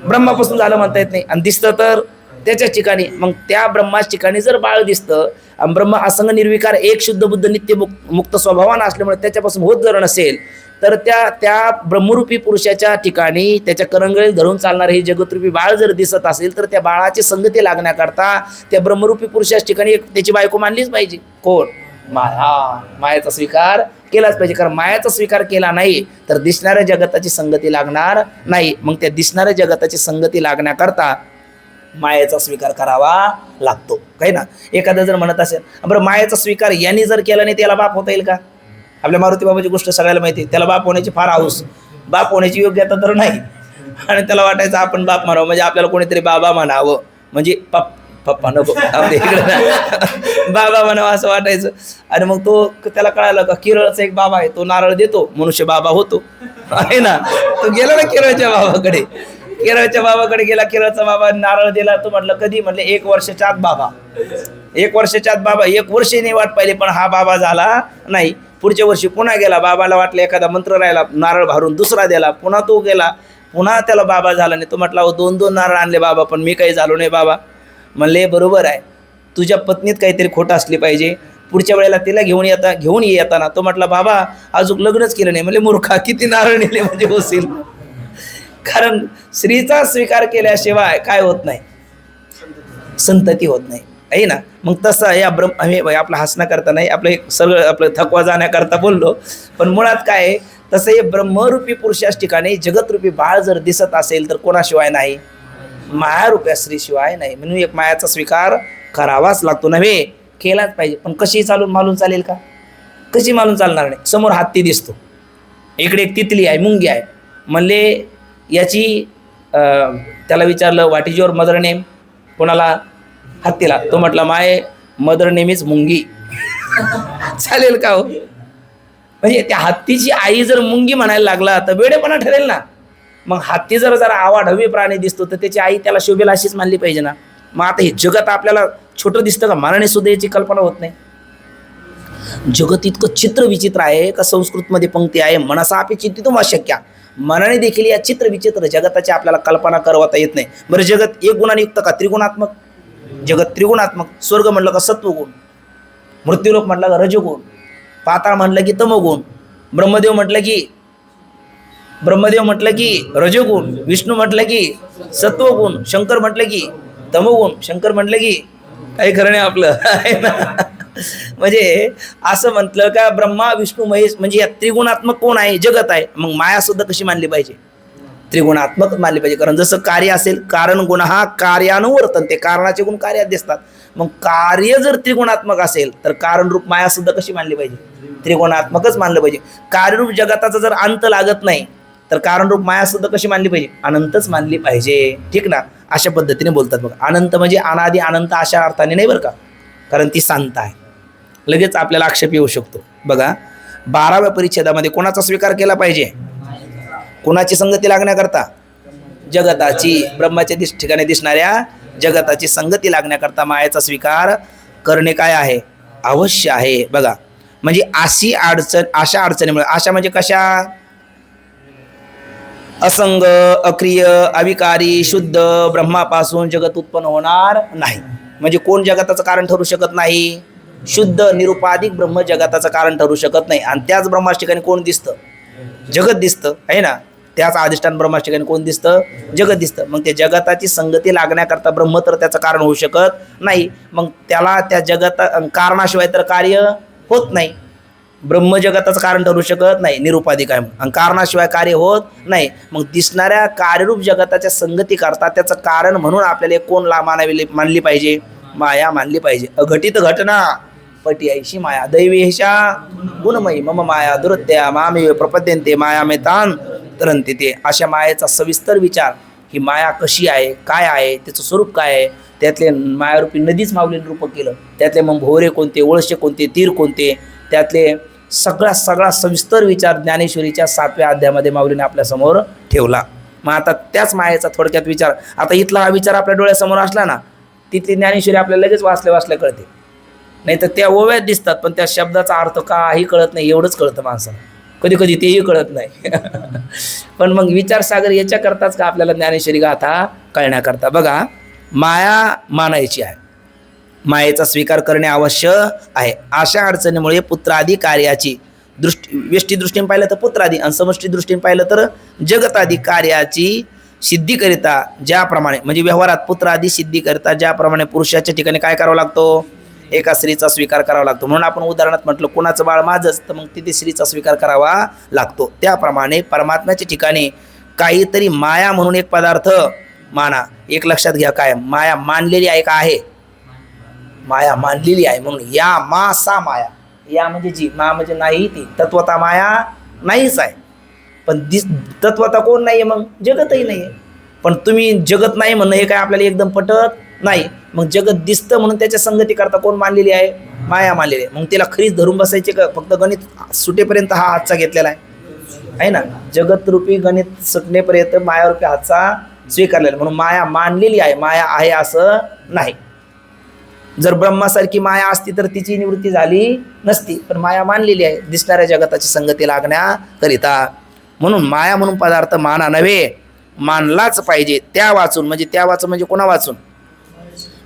ब्रह्मापासून झालं म्हणता येत नाही. आणि दिसतं तर त्याच्याच ठिकाणी, मग त्या ब्रह्माच्या ठिकाणी जर बाळ दिसतं, आणि ब्रह्म असंग निर्विकार एक शुद्ध बुद्ध नित्य मुक्त स्वभावानं असल्यामुळे त्याच्यापासून होत जर नसेल, तर त्या ब्रह्मरूपी पुरुषाच्या ठिकाणी त्याच्या करंगळीत धरून चालणारे हे जगतरूपी बाळ जर दिसत असेल, तर त्या बाळाची संगती लागण्याकरता त्या ब्रह्मरूपी पुरुषाच्या ठिकाणी त्याची बायको मानलीच पाहिजे. कोण, माया. मायाचा स्वीकार केलाच पाहिजे, कारण मायाचा स्वीकार केला नाही तर दिसणाऱ्या जगताची संगती लागणार नाही. मग त्या दिसणाऱ्या जगताची संगती लागण्याकरता मायेचा स्वीकार करावा लागतो, काही ना. एखादं जर म्हणत असेल बरं मायेचा स्वीकार यांनी जर केला नाही त्याला बाप होता येईल का? आपल्या मारुती बाबाची गोष्ट सगळ्याला माहिती आहे, त्याला बाप होण्याची फार हौस, बाप होण्याची योग्यता तर नाही, आणि त्याला वाटायचं आपण बाप म्हणावं म्हणजे आपल्याला कोणीतरी बाबा म्हणावं, म्हणजे पप्पा नको आपल्या इकडे बाबा म्हणावं असं वाटायचं. आणि मग तो त्याला कळालं का केरळचा एक बाबा आहे, तो नारळ देतो, मनुष्य बाबा होतो, आहे ना. तो गेला ना केरळच्या बाबाकडे, केरळच्या बाबाकडे गेला, केरळचा बाबा नारळ दिला. तो म्हटलं कधी? म्हणले 1 वर्षाच्या आत बाबा. 1 वर्षाच्या आत बाबा. 1 वर्षी नाही वाट पाहिली पण हा बाबा झाला नाही. पुढच्या वर्षी पुन्हा गेला, बाबाला वाटलं एखादा मंत्र राहिला, नारळ भारून दुसरा दिला, पुन्हा तो गेला, पुन्हा त्याला बाबा झाला नाही. तो म्हटला 2-2 नारळ आणले बाबा पण मी काही झालो नाही. बाबा म्हणले बरोबर आहे, तुझ्या पत्नीत काहीतरी खोटं असली पाहिजे, पुढच्या वेळेला तिला घेऊन ये येताना. तो म्हटला बाबा अजून लग्नच केलं नाही. म्हणले मूर्खा, किती नारळ नेले म्हणजे होतील, कारण स्त्रीचा स्वीकार केल्याशिवाय काय होत नाही, संतती होत नाही, आहे ना. मग तसं या आम्ही आपलं हसणं करता नाही, आपलं सगळं आपलं थकवा जाण्याकरता बोललो, पण मुळात काय आहे, तसं हे ब्रह्मरूपी पुरुषाच ठिकाणी जगतरूपी बाळ जर दिसत असेल तर कोणाशिवाय नाही, मायारूप्या स्त्रीशिवाय नाही. म्हणून एक मायाचा स्वीकार करावाच लागतो, नव्हे केलाच पाहिजे. पण कशी मालून चालेल का? कशी मालून चालणार नाही. समोर हत्ती दिसतो, इकडे एक तितली आहे, मुंगी आहे. म्हणले याची त्याला विचारलं what is your mother name, कोणाला? हत्तीला. तो म्हटला माय मदर नेम इज मुंगी. चालेल का हो? म्हणजे त्या हत्तीची आई जर मुंगी म्हणायला लागला तर वेडेपणा ठरेल ना. मग हत्ती जर आवाढव्य प्राणी दिसतो तर त्याची आई त्याला शोभेल अशीच मानली पाहिजे ना. मग आता हे जगत आपल्याला छोटं दिसतं का? मनाने सुद्धा याची कल्पना होत नाही. जगत इतकं चित्र विचित्र आहे का संस्कृतमध्ये पंक्ती आहे, मनसापि चिंतितुम अशक्य. मनाने देखील या चित्र विचित्र जगताची आपल्याला कल्पना करवता येत नाही. बरं जगत एक गुणाने युक्त का? त्रिगुणात्मक. जगत त्रिगुणात्मक. स्वर्ग म्हटलं का सत्वगुण, मृत्यूलोक म्हटलं का रजगुण, पाताळ म्हटलं की तमोगुण, ब्रह्मदेव म्हटलं की रजोगुण, विष्णू म्हटलं की सत्वगुण, शंकर म्हटलं की तमोगुण, शंकर म्हटलं की काही खरं नाही आपलं, आहे ना. म्हणजे असं म्हटलं का ब्रह्मा विष्णू महेश म्हणजे या त्रिगुणात्मक कोण आहे? जगत आहे. मग माया सुद्धा कशी मानली पाहिजे? त्रिगुणात्मक मानली पाहिजे. कारण जसं कार्य असेल, कारण गुण हा कार्यानुवर्तन, ते कारणाचे गुण कार्यात दिसतात. मग कार्य जर त्रिगुणात्मक असेल तर कारणरूप माया सुद्धा कशी मानली पाहिजे? त्रिगुणात्मकच मानलं पाहिजे. कार्यरूप जगताचा जर अंत लागत नाही तर कारणरूप माया सुद्धा कशी मानली पाहिजे? अनंतच मानली पाहिजे. ठीक ना. अशा पद्धतीने बोलतात बघा. अनंत म्हणजे अनादि अनंत अशा अर्थाने नाही बरं का, कारण ती शांत आहे. लगेच आपल्याला आक्षेप येऊ शकतो. बघा 12व्या परिच्छेदामध्ये कोणाचा स्वीकार केला पाहिजे? कोणाची संगती लागण्याकरता? जगताची. ब्रह्माच्या ठिकाणी दिसणाऱ्या जगताची संगती लागण्याकरता मायाचा स्वीकार करणे काय आहे? अवश्य आहे. बघा म्हणजे अशा अडचणीमुळे, अशा म्हणजे कशा? असंग, अक्रिय, अविकारी, शुद्ध ब्रह्मापासून जगत उत्पन्न होणार नाही. म्हणजे कोण जगताचं कारण ठरू शकत नाही? शुद्ध निरुपाधिक ब्रह्म जगताचं कारण ठरू शकत नाही. आणि त्याच ब्रह्माच्या ठिकाणी कोण दिसतं? जगत दिसतं, आहे ना. त्याच अधिष्ठान ब्रह्माच्या ठिकाणी कोण दिसतं? जगत दिसतं. मग त्या जगताची संगती लागण्याकरता ब्रह्म तर त्याचं कारण होऊ शकत नाही. मग त्याला त्या कारणाशिवाय तर कार्य होत नाही. ब्रह्म जगताचं कारण ठरू शकत नाही, निरुपाधिक आहे, आणि कारणाशिवाय कार्य होत नाही. मग दिसणाऱ्या कार्यरूप जगताच्या संगती करता त्याचं कारण म्हणून आपल्याला कोण मानली पाहिजे? माया मानली पाहिजे. अघटित घटना पटियायशी माया दैवेशा गुणमयी मम माया दुरत्या मामे प्रपद्यंते माया मे तान तरंती. ते अशा मायेचा सविस्तर विचार, ही माया कशी आहे, काय आहे, त्याचं स्वरूप काय आहे, त्यातले मायारूपी नदीच माऊलीने रूप केलं, त्यातले मग भोवरे कोणते, वळसे कोणते, तीर कोणते, त्यातले सगळा सविस्तर विचार ज्ञानेश्वरीच्या 7व्या अध्यायामध्ये माऊलीने आपल्यासमोर ठेवला. मग आता त्याच मायेचा थोडक्यात विचार, आता इथला हा विचार आपल्या डोळ्यासमोर असला ना, तिथली ज्ञानेश्वरी आपल्याला लगेच वाचल्या कळते. नाही तर त्या ओव्यात दिसतात पण त्या शब्दाचा अर्थ काही कळत नाही. एवढंच कळतं माणसाला, कधी कधी तेही कळत नाही. पण मग विचारसागर याच्याकरताच का आपल्याला ज्ञानेश्वरी गाथा कळण्याकरता. बघा माया मानायची आहे, मायेचा स्वीकार करणे आवश्यक आहे. अशा अडचणीमुळे पुत्रादी कार्याची व्यष्टी दृष्टीने पाहिलं तर पुत्रादी, आणि समष्टी दृष्टीने पाहिलं तर जगतादी कार्याची सिद्धीकरिता ज्याप्रमाणे, म्हणजे व्यवहारात पुत्रादी सिद्धीकरिता ज्याप्रमाणे पुरुषाच्या ठिकाणी काय करावं लागतो? एका स्त्रीचा स्वीकार करावा लागतो. म्हणून आपण उदाहरणात म्हटलं कोणाचं बाळ माझंच, तर मग तिथे स्त्रीचा स्वीकार करावा लागतो. त्याप्रमाणे परमात्म्याच्या ठिकाणी काहीतरी माया म्हणून एक पदार्थ माना. एक लक्षात घ्या, काय माया मानलेली आहे का? आहे माया मानलेली आहे. म्हणून या मा सा माया, या म्हणजे जी, मा म्हणजे नाही ती, तत्वता माया नाहीच आहे. पण तत्वता कोण नाही आहे? मग जगतही नाही आहे. पण तुम्ही जगत नाही म्हणणं हे काय आपल्याला एकदम पटत नाही. मग जगत दिसतं म्हणून त्याच्या संगती करता कोण मानलेली आहे? माया मानलेली आहे. मग तिला खरीच धरून बसायचे का? फक्त गणित सुटेपर्यंत हा हातचा घेतलेला आहे ना. जगत रूपी गणित सुटण्यापर्यंत मायारूपी हातचा स्वीकारलेला. म्हणून माया मानलेली आहे, माया आहे असं नाही. जर ब्रह्मासारखी माया असती तर तिची निवृत्ती झाली नसती. पण माया मानलेली आहे दिसणाऱ्या जगताची संगती लागण्याकरिता. म्हणून माया म्हणून पदार्थ माना नव्हे, मानलाच पाहिजे. त्या वाचून म्हणजे कोणा वाचून?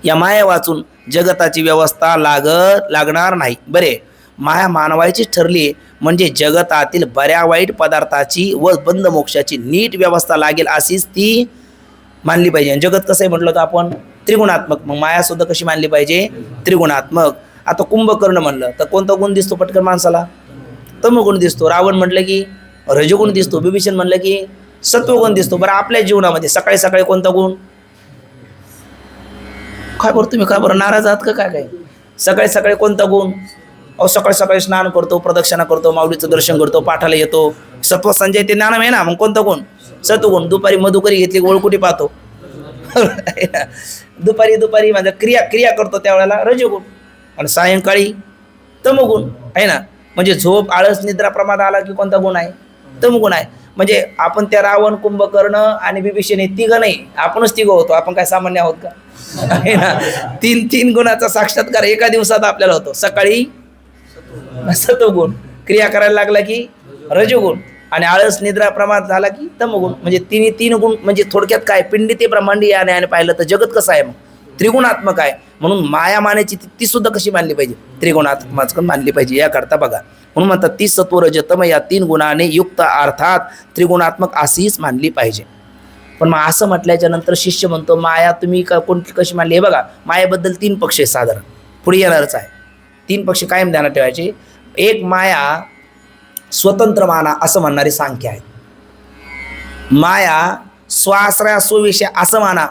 या माया वाचून जगताची व्यवस्था लागणार नाही. बरे, माया मानवायचीच ठरली म्हणजे जगतातील बऱ्या वाईट पदार्थाची व बंद मोक्षाची नीट व्यवस्था लागेल अशीच ती मानली पाहिजे. जगत कसं आहे म्हटलं तर आपण त्रिगुणात्मक. मग माया सुद्धा कशी मानली पाहिजे? त्रिगुणात्मक. आता कुंभकर्ण म्हणलं तर कोणता गुण दिसतो पटकन माणसाला? तमोगुण दिसतो. रावण म्हटलं की रजोगुण दिसतो. बिभीषण म्हणलं की सत्वगुण दिसतो. बरं, आपल्या जीवनामध्ये सकाळी सकाळी कोणता गुण? काय बरं, तुम्ही काय बरं नाराज आहात का? काय सकाळी सकाळी कोणता गुण? अहो, सकाळी सकाळी स्नान करतो, प्रदक्षिणा करतो, माऊलीचं दर्शन करतो, पाठाला येतो, सत्व संजय ते ज्ञान आहे ना. मग कोणता गुण? सत्वगुण. दुपारी मधुकरी घेतली ओळखुटी पाहतो. दुपारी म्हणजे क्रिया करतो त्यावेळेला रजोगुण. आणि सायंकाळी तमोगुण आहे ना. म्हणजे झोप, आळस, निद्रा, प्रमाद आला की कोणता गुण आहे? तमोगुण आहे. म्हणजे आपण त्या रावण, कुंभकर्ण आणि बिभीषण हे तिघं नाही, आपणच तिघं होतो. आपण काय सामान्य आहोत का? आहे ना. तीन गुणाचा साक्षात्कार एका दिवसात आपल्याला होतो. सकाळी सत्वगुण, क्रिया करायला लागला की रजोगुण, आणि आळस, निद्रा, प्रमाद झाला की तमोगुण. म्हणजे तीन गुण. म्हणजे थोडक्यात काय, पिंडी ते ब्रह्मांडी या न्यायाने पाहिलं तर जगत कसं आहे? मग त्रिगुणात्मक आहे. म्हणून माया मानायची ती सुद्धा कशी मानली पाहिजे? त्रिगुणात्मक मानली पाहिजे. याकरता बघा, म्हणून म्हणतात ती सत्व रज तम या 3 गुणाने युक्त, अर्थात त्रिगुणात्मक अशीच मानली पाहिजे. पण मग असं म्हटल्याच्या नंतर शिष्य म्हणतो माया तुम्ही कोणती कशी मानली? हे बघा, मायाबद्दल 3 पक्ष आहे साधारण, पुढे येणारच आहे. 3 पक्ष कायम ध्यानात ठेवायचे. एक, माया स्वतंत्र माना असं म्हणणारे सांख्य आहेत. माया स्वाश्रया स्वविषय असं माना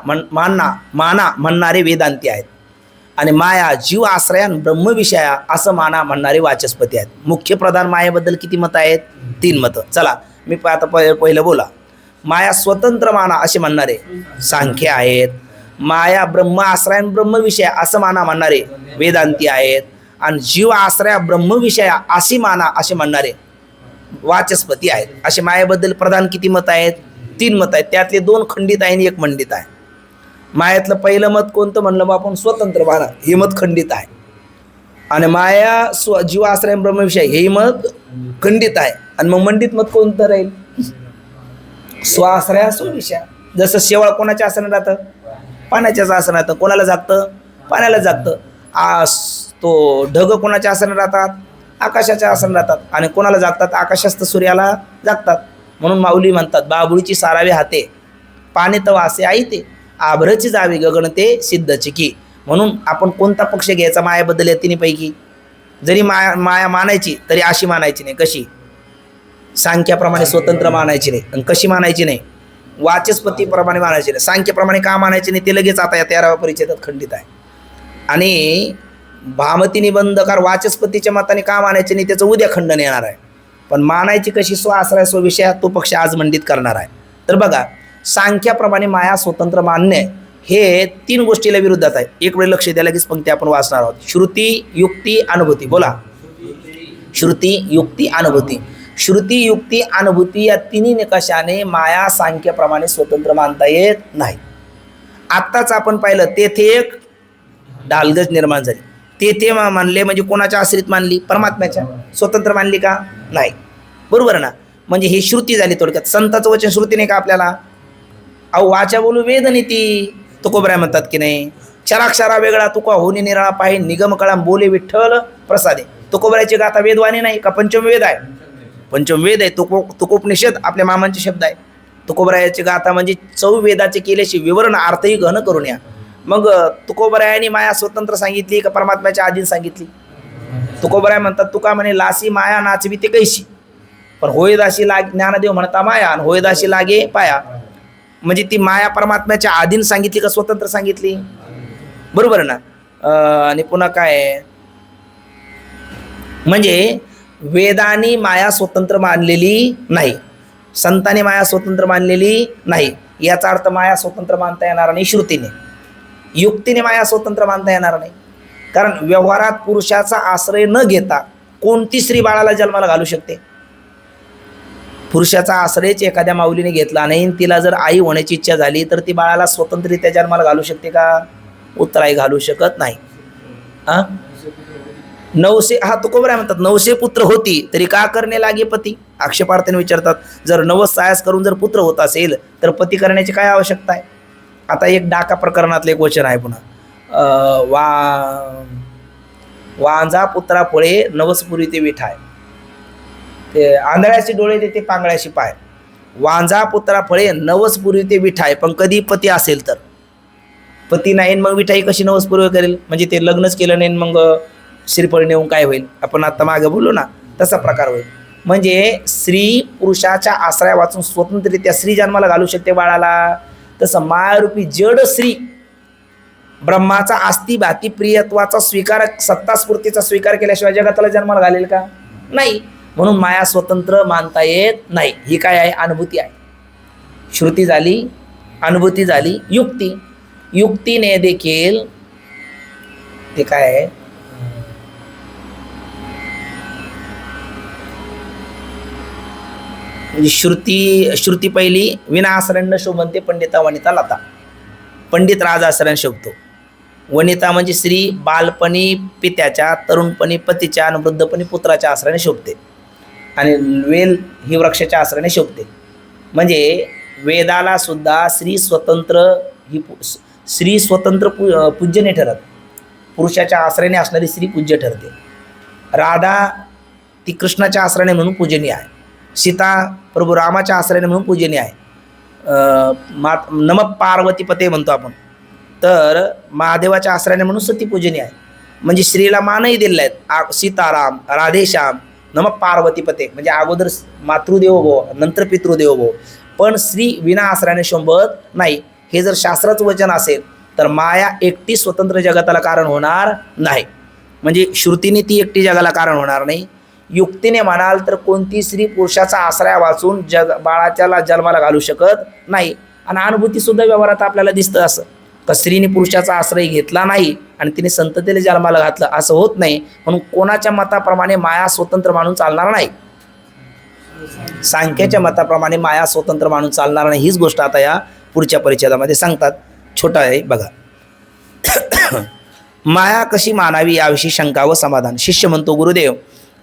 म्हणणारे वेदांती आहेत. आणि माया जीव आश्रया ब्रह्मविषया असं म्हणणारे वाचस्पती आहेत. मुख्य प्रधान मायेबद्दल किती मतं आहेत? 3 मतं. चला मी आता पहिलं बोला. माया स्वतंत्र माना असे म्हणणारे सांख्य आहेत. माया ब्रह्म आश्रया ब्रह्मविषया असं म्हणणारे वेदांती आहेत. आणि जीव आश्रया ब्रह्मविषया अशी माना असे म्हणणारे वाचस्पती आहेत. असे मायेबद्दल प्रधान किती मत आहेत? 3 मत आहेत. त्यातले 2 खंडित आहे आणि 1 मंडित आहे. मायातलं पहिलं मत कोणतं म्हणलं मग आपण? स्वतंत्र माना, हे मत खंडित आहे. आणि माया जीव आश्रय ब्रह्मविषय हे मत खंडित आहे. आणि मग मंडित मत कोणतं राहील? स्वाश्रया स्वविषय. जसं शेवाळ कोणाच्या आसनात राहतं? पाण्याच्याच आसनात राहतं. कोणाला जागतं? पाण्याला जागतं. तो ढग कोणाच्या आसनात राहतात? आकाशाच्या आसनात राहतात. आणि कोणाला जागतात? आकाशस्थ सूर्याला जागतात. म्हणून माऊली म्हणतात बाबुळीची सारावे हाते, पाने तव असे आई ते, आभ्रची जावी गगन ते सिद्धची की. म्हणून आपण कोणता पक्ष घ्यायचा मायाबद्दल या 3 पैकी? जरी माया मानायची तरी अशी मानायची नाही. कशी? सांख्याप्रमाणे स्वतंत्र मानायची नाही. आणि कशी मानायची नाही? वाचस्पतीप्रमाणे मानायची नाही. सांख्याप्रमाणे का मानायची नाही ते लगेच आता या 13व्या परिच्छेदात खंडित आहे. आणि भामती निबंधकार वाचस्पतीच्या मताने का मानायचे नाही त्याचं उद्या खंडन येणार आहे. पण मानायची कशी? स्वआश्रय स्वविषय, तो पक्ष आज मंडित करणार आहे. तर बघा, सांख्याप्रमाणे माया स्वतंत्र मानणे हे 3 गोष्टीला विरुद्धात आहे. एक वेळ लक्ष द्या, लगेच पंक्ती आपण वाचणार आहोत. श्रुती, युक्ती, अनुभूती. बोला. श्रुती, युक्ती, अनुभूती. श्रुती, युक्ती, अनुभूती या 3 निकषाने माया सांख्याप्रमाणे स्वतंत्र मानता येत नाही. आत्ताच आपण पाहिलं तेथे एक डालगज निर्माण झाली. तेथे मानले म्हणजे कोणाच्या आश्रित मानली? परमात्म्याच्या. स्वतंत्र मानली का? नाही. बरोबर ना. म्हणजे ही श्रुती झाली थोडक्यात. संताचं वचन श्रुती नाही का आपल्याला? अहो, वाचा बोलू वेदनीती तुकोबराय म्हणतात की नाही? क्षराक्षरा वेगळा तुका होनी निराळा पाहि, निगम कळा बोले विठ्ठल प्रसादे. तुकोबरायची गाथा वेदवाणी नाही का? पंचमवेद आहे. पंचमवेद आहे. तुकोपनिषद आपल्या मामांचे शब्द आहे. तुकोबरायाची गाथा म्हणजे 4 वेदाचे केल्याशी विवरण अर्थही घन करून या. मग तुकोबरायांनी माया स्वतंत्र सांगितली का परमात्म्याच्या अधीन सांगितली? तुकोबराय म्हणतात तुका म्हणे लासी माया नाचवी ते कैशी, पण होयदाशी लागे ज्ञानदेव म्हणता माया आणि होयदाशी लागे पाया. म्हणजे ती माया परमात्म्याच्या अधीन सांगितली का स्वतंत्र सांगितली? बरोबर ना. आणि पुन्हा काय म्हणजे वेदानी माया स्वतंत्र मानलेली नाही, संतांनी माया स्वतंत्र मानलेली नाही. याचा अर्थ माया स्वतंत्र मानता येणार नाही श्रुतीने. युक्तीने माया स्वतंत्र मानता येणार नाही, कारण व्यवहारात पुरुषाचा आश्रय न घेता कोणती स्त्री बाळाला जन्माला घालू शकते? पुरुषाचा आश्रयच एखाद्या माऊलीने घेतला नाही, तिला जर आई होण्याची इच्छा झाली तर ती बाळाला स्वतंत्ररित्या जन्माला घालू शकते का? उत्तर आहे घालू शकत नाही. हा 900 हा तुकोबराय म्हणतात 900 पुत्र होती तरी का करणे लागे पती. आक्षेपार्थाने विचारतात जर 90 सायास करून जर पुत्र होत असेल तर पती करण्याची काय आवश्यकता आहे? आता एक डाका प्रकरणातलं एक वचन आहे पुन्हा, वांजा पुत्रा फळे नवसपुरी ते विठाय, ते आंधळ्याशी डोळे देते पांगळ्याशी पाय. वांजा पुत्रा फळे नवसपुरी ते विठाय, पण कधी पती असेल तर. पती नाही मग विठाई कशी नवसपूर्व करेल? म्हणजे ते लग्नच केलं नाही मग श्रीफळ नेऊन काय होईल? आपण आता मागे बोललो ना तसा प्रकार होईल. म्हणजे स्त्री पुरुषाच्या आश्रया वाचून स्वतंत्ररित्या स्त्री जन्माला घालू शकते बाळाला, तसं मायारूपी जड स्त्री ब्रह्माचा आस्ती भाती प्रियत्वाचा स्वीकार सत्तास्फूर्तीचा स्वीकार केल्याशिवाय जगाताला जन्माला घालेल का? नाही. म्हणून माया स्वतंत्र मानता येत नाही. ही काय आहे? अनुभूती आहे. श्रुती झाली, अनुभूती झाली, युक्ती. युक्तीने देखील ते काय आहे म्हणजे श्रुती पहिली विनाआसरण्य शोभनते पंडिता वनिता लता. पंडित राजासरण शोभतो. वनिता म्हणजे स्त्री बालपणी पित्याच्या, तरुणपणी पतीच्या आणि वृद्धपणी पुत्राच्या आश्रयाने शोभते. आणि वेल ही वृक्षाच्या आश्रयाने शोभते. म्हणजे वेदाला सुद्धा स्त्री स्वतंत्र पूज्य नाही ठरत, पुरुषाच्या आश्रयाने असणारी स्त्री पूज्य ठरते. राधा ती कृष्णाच्या आश्रयाने म्हणून पूजनीय आहे. सीता प्रभू रामाच्या आश्रयाने म्हणून पूजनीय आहे. नम पार्वती पते म्हणतो आपण, तर महादेवाच्या आश्रयाने म्हणून सती पूजनीय आहे. म्हणजे स्त्रीला मानही दिलेले आहेत. सीताराम, राधेश्याम, नम पार्वती पते म्हणजे अगोदर मातृदेवो भव नंतर पितृदेवो भव. पण स्त्री विना आश्रयाने शोभत नाही. हे जर शास्त्राचं वचन असेल तर माया एकटी स्वतंत्र जगताला कारण होणार नाही. म्हणजे श्रुतीने ती एकटी जगाला कारण होणार नाही. युक्तीने म्हणाल तर कोणती स्त्री पुरुषाचा आश्रय वाचून बाळाच्याला जन्माला घालू शकत नाही. आणि अनुभूती सुद्धा व्यवहारात आपल्याला दिसतं असं का स्त्रीने पुरुषाचा आश्रय घेतला नाही आणि तिने संततीला जन्माला घातलं असं होत नाही. म्हणून कोणाच्या मताप्रमाणे माया स्वतंत्र मानून चालणार नाही. सांख्याच्या मताप्रमाणे माया स्वतंत्र मानून चालणार नाही. हीच गोष्ट आता या पुढच्या परिच्छेदामध्ये सांगतात. छोटा आहे बघा. माया कशी मानावी याविषयी शंका व समाधान. शिष्य म्हणतो गुरुदेव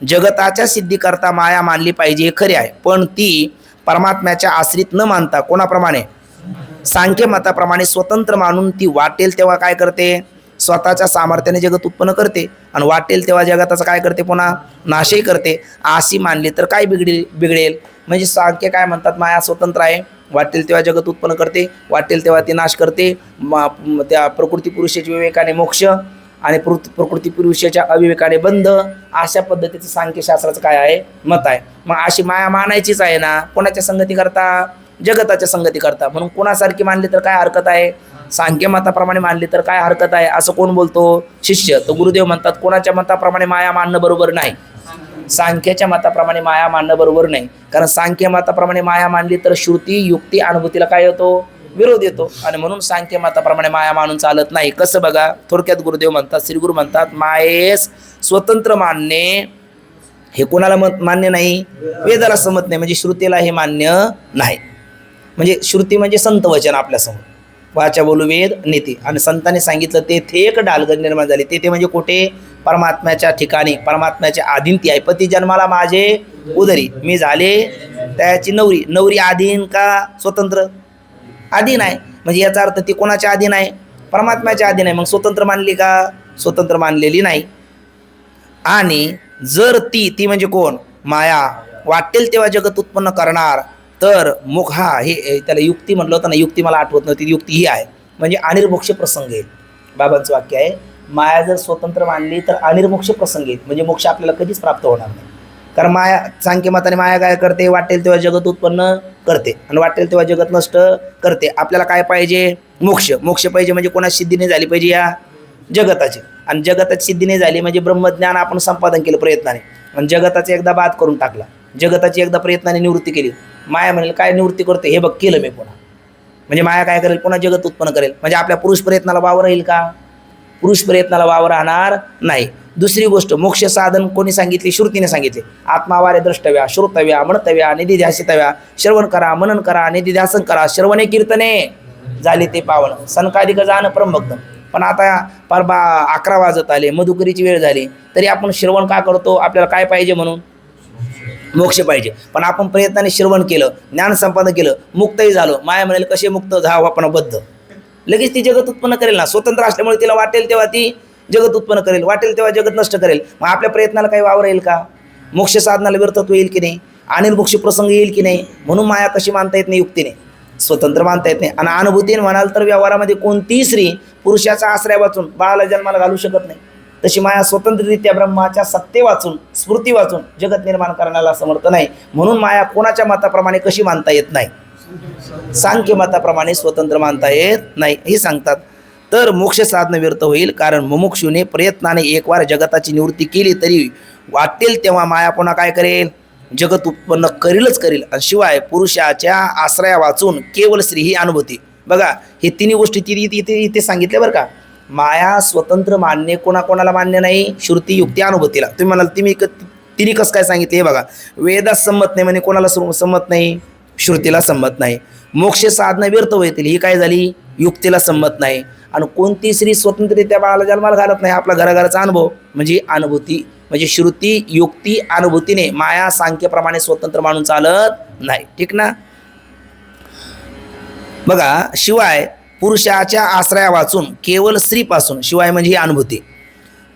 जगताच्या सिद्धीकरता माया मानली पाहिजे खरे आहे, पण ती परमात्म्याच्या आश्रित न मानता कोणाप्रमाणे? सांख्य मताप्रमाणे स्वतंत्र मानून ती वाटेल तेव्हा काय करते? स्वतःच्या सामर्थ्याने जगत उत्पन्न करते आणि वाटेल तेव्हा जगताचं काय करते? पुन्हा नाशही करते. अशी मानली तर काय बिघडेल? म्हणजे सांख्य काय म्हणतात? माया स्वतंत्र आहे, वाटेल तेव्हा जगत उत्पन्न करते, वाटेल तेव्हा ती नाश करते. त्या प्रकृती पुरुषाच्या विवेकाने मोक्ष आणि प्रकृती पुरुषाच्या अविवेकाने बंध. अशा पद्धतीचं सांख्यशास्त्राचं काय आहे? मत आहे. मग अशी माया मानायचीच आहे ना. कोणाच्या संगती करता? जगताच्या संगती करता. म्हणून कोणासारखी मानली तर काय हरकत आहे? सांख्य मताप्रमाणे मानली तर काय हरकत आहे? असं कोण बोलतो? शिष्य. तर गुरुदेव म्हणतात कोणाच्या मताप्रमाणे माया मानणं बरोबर नाही. सांख्याच्या मताप्रमाणे माया मानणं बरोबर नाही. कारण सांख्य मताप्रमाणे माया मानली तर श्रुती युक्ती अनुभूतीला काय होतो? विरोध येतो. आणि म्हणून सांख्य मताप्रमाणे माया मानून चालत नाही. कसं बघा, थोडक्यात गुरुदेव म्हणतात, श्रीगुरु म्हणतात मायेस स्वतंत्र मानणे हे कोणाला मान्य नाही? वेदाला समत नाही. म्हणजे श्रुतीला हे मान्य नाही. म्हणजे श्रुती म्हणजे संत वचन आपल्यासमोर, वाचा बोलू वेद नीती. आणि संतांनी सांगितलं ते एक डालगड निर्माण झाली. ते म्हणजे कुठे? परमात्म्याच्या ठिकाणी. परमात्म्याच्या अधीन ती आहे. पती जन्माला माझे उदरी, मी झाले त्याची नवरी. नवरी अधीन का स्वतंत्र? अधीन आहे. म्हणजे याचा अर्थ ती कोणाच्या अधीन आहे? परमात्म्याच्या अधीन आहे. मग स्वतंत्र मानली का? स्वतंत्र मानलेली नाही. आणि जर ती म्हणजे कोण? माया वाटेल तेव्हा जगत उत्पन्न करणार तर मुख हा हे त्याला युक्ती म्हटलं होतं ना. युक्ती मला आठवत नव्हती. युक्ती ही आहे. म्हणजे अनिर्मोक्ष प्रसंग येईल. बाबांचं वाक्य आहे, माया जर स्वतंत्र मानली तर अनिर्मोक्ष प्रसंग येईल, म्हणजे मोक्ष आपल्याला कधीच प्राप्त होणार नाही. कारण माया, सांख्यमताने माया काय करते, वाटेल तेव्हा जगत उत्पन्न करते आणि वाटेल तेव्हा जगत नष्ट करते. आपल्याला काय पाहिजे, मोक्ष. मोक्ष पाहिजे म्हणजे कोणाची सिद्धी नाही झाली पाहिजे, या जगताची. आणि जगताची सिद्धी नाही झाली म्हणजे ब्रह्मज्ञान आपण संपादन केलं प्रयत्नाने आणि जगताचा एकदा बाद करून टाकला, जगताची एकदा प्रयत्नाने निवृत्ती केली. माया म्हणेल काय निवृत्ती करते, हे बघ केलं मी पुन्हा. म्हणजे माया काय करेल, पुन्हा जगत उत्पन्न करेल. म्हणजे आपल्या पुरुष प्रयत्नाला वाव राहील का, पुरुष प्रयत्नाला वाव राहणार नाही. दुसरी गोष्ट, मोक्ष साधन कोणी सांगितली, श्रुतीने सांगितले. आत्मावारे द्रष्टव्या, श्रोतव्या, म्हणतव्या, निधिध्यासितव्या. श्रवण करा, मनन करा, निधिध्यासन करा. श्रवणे कीर्तने झाले ते पावन, सनकाधिक जाण परमभक्त. पण आता पार 11 वाजत आले, मधुकरीची वेळ झाली, तरी आपण श्रवण का करतो, आपल्याला काय पाहिजे म्हणून, मोक्ष पाहिजे. पण आपण प्रयत्नाने श्रवण केलं, ज्ञान संपादन केलं, मुक्तही झालो. माया म्हणेल कसे मुक्त झाव आपण बद्ध, लगेच ती जगत उत्पन्न करेल ना. स्वतंत्र असल्यामुळे तिला वाटेल तेव्हा ती जगत उत्पन्न करेल, वाटेल तेव्हा जगत नष्ट करेल. मग आपल्या प्रयत्नाला काही वाव राहील का, मोक्ष साधनाला व्यर्थत्व येईल की नाही, अनिर्मोक्ष प्रसंग येईल की नाही. म्हणून माया कशी मानता येत नाही, युक्तीने, स्वतंत्र मानता येत नाही. आणि अनुभूतीने म्हणाल तर व्यवहारामध्ये कोणतीही स्त्री पुरुषाचा आश्रय वाचून बाळाला जन्माला घालू शकत नाही. तशी माया स्वतंत्ररित्या ब्रह्माच्या सत्ते वाचून, स्मृती वाचून जगत निर्माण करण्याला समर्थ नाही. म्हणून माया कोणाच्या मताप्रमाणे कशी मानता येत नाही, सांख्य मताप्रमाणे स्वतंत्र मानता येत नाही, हे सांगतात. तर मोक्ष साधन व्यर्थ होईल, कारण मुमुक्षुने प्रयत्नाने एक वार जगताची निवृत्ती केली तरी वाटेल तेव्हा माया पुन्हा काय करेल, जगत उत्पन्न करेलच करेल. आणि शिवाय पुरुषाच्या आश्रया वाचून केवळ स्त्री ही अनुभूती. बघा हे तिन्ही गोष्टी इथे सांगितल्या बरं का. माया स्वतंत्र मान्य कोणाकोणाला मान्य नाही, श्रुती, युक्ती, अनुभूतीला. तुम्ही म्हणाल तिन्ही कसं काय सांगितले, हे बघा. वेदास संमत नाही म्हणजे कोणाला संमत नाही, श्रुतीला संमत नाही. मोक्ष साधना व्यर्थ होतील, ही काय झाली, युक्तीला संमत नाही. आणि कोणती स्त्री स्वतंत्ररित्या बाळाला जन्माला घालत नाही, आपला घराघराचा अनुभव म्हणजे अनुभूती, म्हणजे श्रुती, युक्ती, अनुभूतीने माया सांख्यप्रमाणे स्वतंत्र मानून चालत नाही. ठीक ना. बघा शिवाय पुरुषाच्या आश्रया वाचून केवळ स्त्रीपासून, शिवाय म्हणजे ही अनुभूती,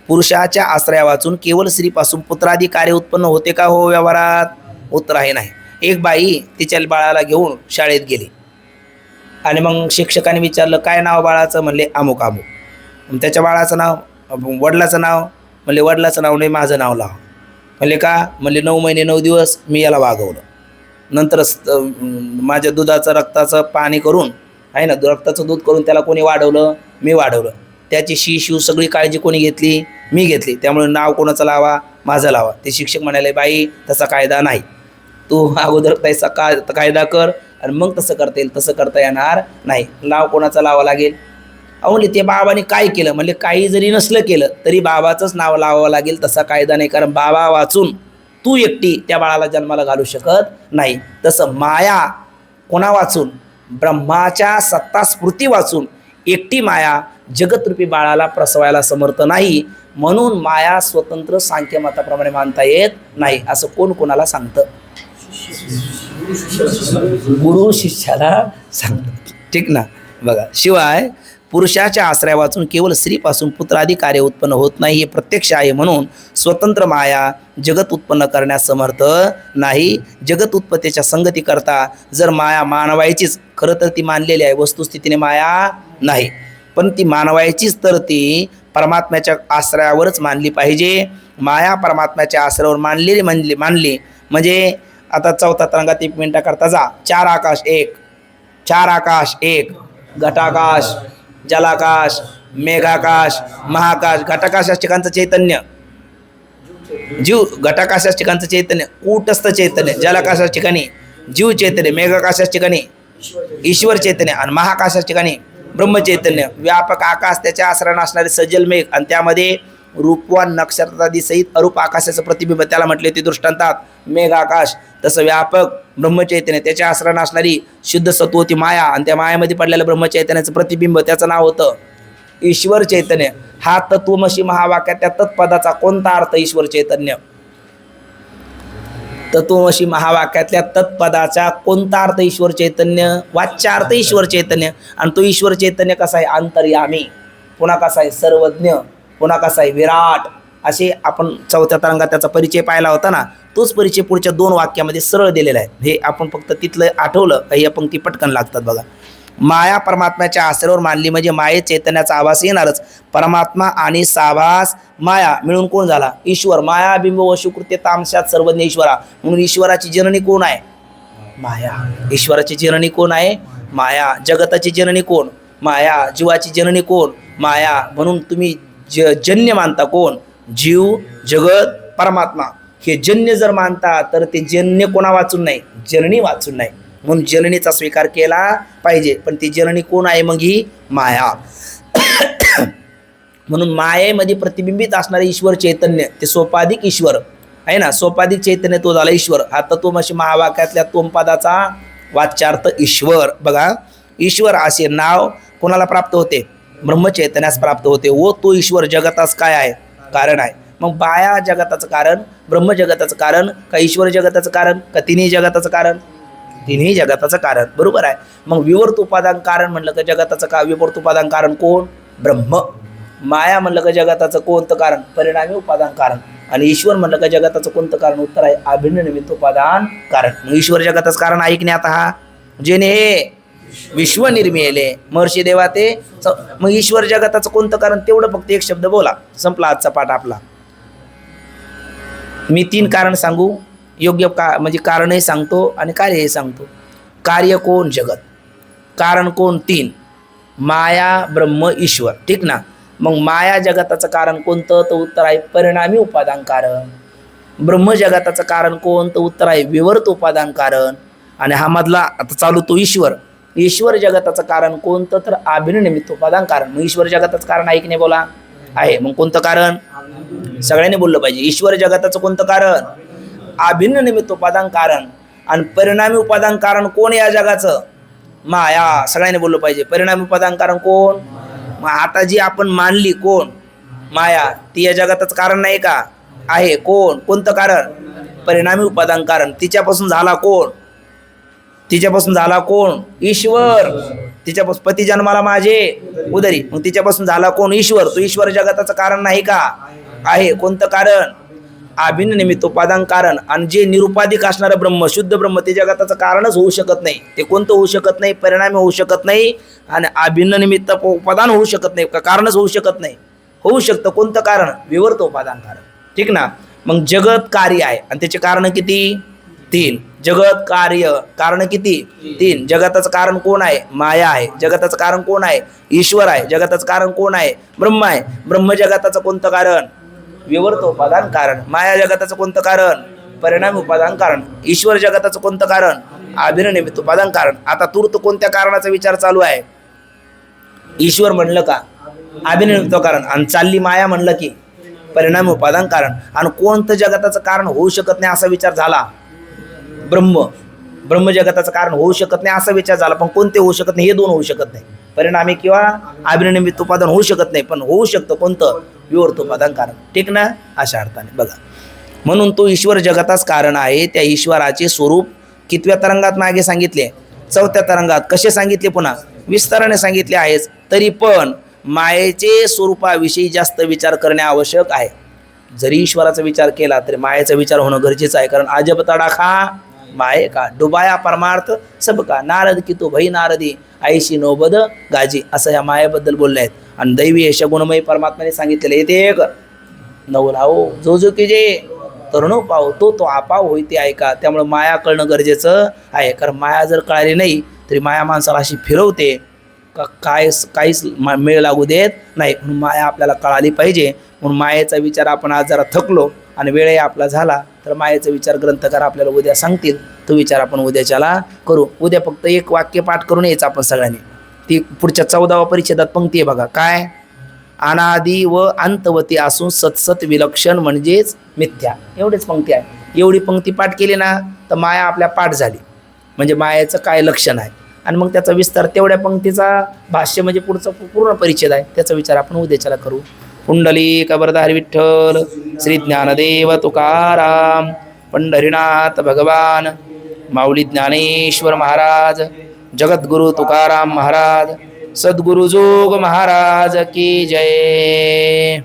पुरुषाच्या आश्रया वाचून केवळ स्त्रीपासून पुत्रादी कार्य उत्पन्न होते का, हो व्यवहारात उत्तर आहे नाही. एक बाई तिच्या बाळाला घेऊन शाळेत गेली आणि मग शिक्षकाने विचारलं काय नाव बाळाचं, म्हणले अमुक अमुक. त्याच्या बाळाचं नाव, वडिलाचं नाव, म्हणले वडिलाचं नाव नाही, माझं नाव लाव. म्हणले का, म्हणले 9 महिने 9 दिवस मी याला वागवलं, नंतर माझ्या दुधाचं रक्ताचं पाणी करून आहे ना, रक्ताचं दूध करून त्याला कोणी वाढवलं, मी वाढवलं. त्याची शिव सगळी काळजी कोणी घेतली, मी घेतली. त्यामुळे नाव कोणाचं लावा, माझं लावा. ते शिक्षक म्हणाले बाई तसा कायदा नाही, तू अगोदर त्याचा कायदा कर आणि मग तसं करता येईल, तसं करता येणार नाही. नाव कोणाचं लावावं लागेल. म्हणले ते बाबाने काय केलं, म्हणले काही जरी नसलं केलं तरी बाबाचंच नाव लावावं लागेल, तसा कायदा नाही. कारण बाबा वाचून तू एकटी त्या बाळाला जन्माला घालू शकत नाही. तसं माया कोणा वाचून, ब्रह्माच्या सत्ता स्फूर्ती वाचून एकटी माया जगतरूपी बाळाला प्रसवायला समर्थ नाही. म्हणून माया स्वतंत्र सांख्य मताप्रमाणे मानता येत नाही, असं कोण कोणाला सांगतं, गुरु शिष्याला सांगतं. ठीक ना. बघा शिवाय पुरुषाच्या आश्रया वाचून केवळ स्त्रीपासून पुत्रादी कार्य उत्पन्न होत नाही, हे प्रत्यक्ष आहे. म्हणून स्वतंत्र माया जगत उत्पन्न करण्यास समर्थ नाही. जगत उत्पत्तीच्या संगती करता जर माया मानवायचीच, खरं तर ती मानलेली आहे, वस्तुस्थितीने माया नाही, पण ती मानवायचीच तर ती परमात्म्याच्या आश्रयावरच मानली पाहिजे. माया परमात्म्याच्या आश्रयावर मानली म्हणजे आता चौथा तरंगात 1 मिनिटाकरता जा. 4 आकाश एक, 4 आकाश एक, घटाकाश, जलाकाश, मेघाकाश, महाकाश. घटाकाशाच्या ठिकाणचं चैतन्य जीव, घटाकाशाच्या ठिकाणचं चैतन्य कूटस्थ चैतन्य, जलाकाशाच्या ठिकाणी जीव चैतन्य, मेघाकाशाच्या ठिकाणी ईश्वर चैतन्य आणि महाकाशाच्या ठिकाणी ब्रह्मचैतन्य. व्यापक आकाश, त्याच्या आश्रयाने असणारे सजल मेघ आणि त्यामध्ये रूपवान नक्षत्रादी सहित अरूप आकाशाचं प्रतिबिंब, त्याला म्हटले ते दृष्टांतात मेघ आकाश. तसं व्यापक ब्रह्मचैतन्य, त्याच्या आश्रयाने असणारी शुद्ध सत्व होती माया आणि त्या मायामध्ये पडलेलं ब्रह्मचैतन्याचं प्रतिबिंब, त्याचं नाव होतं ईश्वर चैतन्य. हा तत्वमसी महावाक्यात त्या तत्पदाचा कोणता अर्थ, ईश्वर चैतन्य. तत्वमसी महावाक्यातल्या तत्पदाचा कोणता अर्थ, ईश्वर चैतन्य. वाच्यार्थ ईश्वर चैतन्य. आणि तो ईश्वर चैतन्य कसा आहे, अंतर्यामी, पुन्हा कसा आहे सर्वज्ञ, पुन्हा कसा आहे विराट. असे आपण चौथ्या तरंगात त्याचा परिचय पाहिला होता ना, तोच परिचय पुढच्या 2 वाक्यामध्ये सरळ दिलेला आहे. हे आपण फक्त तिथलं आठवलं काही या पंक्ती पटकन लागतात. बघा माया परमात्म्याच्या आश्रयावर मानली म्हणजे माये चैतन्याचा आभास येणारच. परमात्मा आणि साभास माया मिळून कोण झाला? ईश्वर. माया बिंब वशुकृत्य तामशात सर्वज्ञ ईश्वरा. म्हणून ईश्वराची जननी कोण आहे? माया. ईश्वराची जननी कोण आहे? माया. जगताची जननी कोण? माया. जीवाची जननी कोण? माया. म्हणून तुम्ही जन्य मानता कोण? जीव, जगत, परमात्मा. हे जन्य जर मानता तर ते जन्य कोणा वाचून नाही? जननी वाचून नाही. म्हणून जननीचा स्वीकार केला पाहिजे. पण ती जननी कोण आहे? मग ही माया. म्हणून मायेमध्ये प्रतिबिंबित असणारे ईश्वर चैतन्य ते सोपाधिक ईश्वर आहे ना. सोपाधिक चैतन्य तो झाला ईश्वर. हा तत्वमसी महावाक्यातल्या तोमपदाचा वाच्यार्थ ईश्वर. बघा, ईश्वर असे नाव कोणाला प्राप्त होते? ब्रह्मचैतन्यास प्राप्त होते. व तो ईश्वर जगतास काय आहे? कारण आहे. मग माया जगताचं कारण, ब्रह्म जगताचं कारण, का ईश्वर जगताचं कारण, का तिन्ही जगताचं कारण? तिन्ही जगताचं कारण. बरोबर आहे. मग विवर्त उपादान कारण म्हणलं का जगताचं का? विवर्त उपादान कारण कोण? ब्रह्म. माया म्हणलं का जगताचं कोणतं कारण? परिणामी उपादान कारण. आणि ईश्वर म्हणलं का जगताचं कोणतं कारण? उत्तर आहे अभिन्न निमित्त उपादान कारण. मग ईश्वर जगताचं कारण ऐकण्यात हा जेने हे विश्व निर्मिले महर्षी देवा ते. मग ईश्वर जगताचं कोणतं कारण? तेवढं फक्त एक शब्द बोला, संपला आजचा पाठ आपला. मी 3 कारण सांगू, योग्य का म्हणजे कारणही सांगतो आणि कार्यही सांगतो. कार्य कोण? जगत. कारण कोण? 3, माया, ब्रह्म, ईश्वर. ठीक ना. मग माया जगताचं कारण कोणतं? तर उत्तर आहे परिणामी उपादान कारण. ब्रह्म जगताचं कारण कोण? तर उत्तर आहे विवर्त उपादान कारण. आणि हा मधला आता चालू तो ईश्वर. ईश्वर जगताचं कारण कोणतं? तर अभिन्न निमित्त उपादान कारण. मग ईश्वर जगताचं कारण ऐकणे बोला आहे. मग कोणतं कारण? सगळ्यांनी बोललं पाहिजे. ईश्वर जगताचं कोणतं कारण? अभिन्न निमित्त उपादान कारण. आणि परिणामी उपादान कारण कोण या जगाचं? माया. सगळ्यांनी बोललं पाहिजे. परिणामी उपादान कारण कोण? मग आता जी आपण मानली कोण? माया. ती या जगातच कारण नाही का? आहे. कोण? कोणतं कारण? परिणामी उपादान कारण. तिच्यापासून झाला कोण? तिच्यापासून झाला कोण? ईश्वर. तिच्यापासून पती जन्माला माझे उदरी. मग तिच्यापासून झाला कोण? ईश्वर. तो ईश्वर जगताचं कारण नाही का? आहे. कोणतं कारण? अभिन्न निमित्त उपादान कारण. आणि जे निरुपाधिक असणारं ब्रह्म, शुद्ध ब्रह्म, ते जगताचं कारणच होऊ शकत नाही. ते कोणतं होऊ शकत नाही? परिणामी होऊ शकत नाही आणि अभिन्न निमित्त उपादान होऊ शकत नाही. का कारणच होऊ शकत नाही? होऊ शकतं. कोणतं कारण? विवर्त उपादान कारण. ठीक ना. मग जगत कार्य आहे आणि त्याचे कारण किती? 3. जगत कार्य कारण किती? 3. जगताचं कारण कोण आहे? माया आहे. जगताचं कारण कोण आहे? ईश्वर आहे. जगताचं कारण कोण आहे? ब्रह्म आहे. ब्रह्म जगताचं कोणतं कारण? विवर्त उपादान कारण. माया जगताचं कोणतं कारण? परिणामी उपादान कारण. ईश्वर जगताचं कोणतं कारण? अभिन्न निमित्त उपादान कारण. आता तूर्त कोणत्या कारणाचा विचार चालू आहे? ईश्वर म्हणलं का अभिन्न निमित्त कारण, आणि चालली माया म्हणलं की परिणामी उपादान कारण. आणि कोणतं जगताचं कारण होऊ शकत नाही असा विचार झाला? ब्रह्म. ब्रह्म जगताचं कारण होऊ शकत नाही असा विचार झाला. पण कोणते होऊ शकत नाही? हे 2 होऊ शकत नाही. परिणामी किंवा अभिन्न निमित्त उपादान होऊ शकत नाही. पण होऊ शकतं कोणतं? विवर्त उपादान कारण. ठीक ना. अशा अर्थाने बघा. म्हणून तो ईश्वर जगताच कारण आहे. त्या ईश्वराचे स्वरूप कितव्या तरंगात मागे सांगितले? 4थ्या तरंगात. कसे सांगितले? पुन्हा विस्ताराने सांगितले आहेच. तरी पण मायेचे स्वरूपाविषयी जास्त विचार करणे आवश्यक आहे. जरी ईश्वराचा विचार केला तरी मायेचा विचार होणं गरजेचं आहे. कारण अजब तडाखा माये का, डुबाया परमार्थ सब का, नारद की तो भई नारदी, आईशी नोबद गाजी, असं ह्या मायेबद्दल बोलले आहेत. आणि दैवी यश गुणमयी परमात्म्याने सांगितलेलं येते एक नवलाओ जो जो की जे तरुण पाव तो तो आपाव होई ते ऐका. त्यामुळे माया कळणं गरजेचं आहे. कारण माया जर कळाली नाही तरी माया माणसाला अशी फिरवते का काहीच मेळ लागू देत नाही. म्हणून माया आपल्याला कळाली पाहिजे. म्हणून मायेचा विचार आपण आज जरा थकलो आणि वेळही आपला झाला तर मायेचा विचार ग्रंथकार आपल्याला उद्या सांगतील. तो विचार आपण उद्याच्याला करू. उद्या फक्त एक वाक्य पाठ करून यायचं आपण सगळ्यांनी. ती पुढच्या 14व्या परिच्छेदात पंक्ती आहे बघा. काय? अनादि व अंतवती असून सतसत विलक्षण म्हणजेच मिथ्या. एवढीच पंक्ती आहे. एवढी पंक्ती पाठ केली ना तर माया आपल्या पाठ झाली. म्हणजे मायाचं काय लक्षण आहे. आणि मग त्याचा विस्तार तेवढ्या पंक्तीचा भाष्य म्हणजे पुढचा पूर्ण परिच्छेद आहे. त्याचा विचार आपण उद्याच्याला करू. पुंडलिक वरदाहरी विठ्ठल, श्री ज्ञानदेव तुकाराम, पंढरीनाथ भगवान, माऊली ज्ञानेश्वर महाराज, जगद्गुरु तुकाराम महाराज, सद्गुरु जोग महाराज की जय.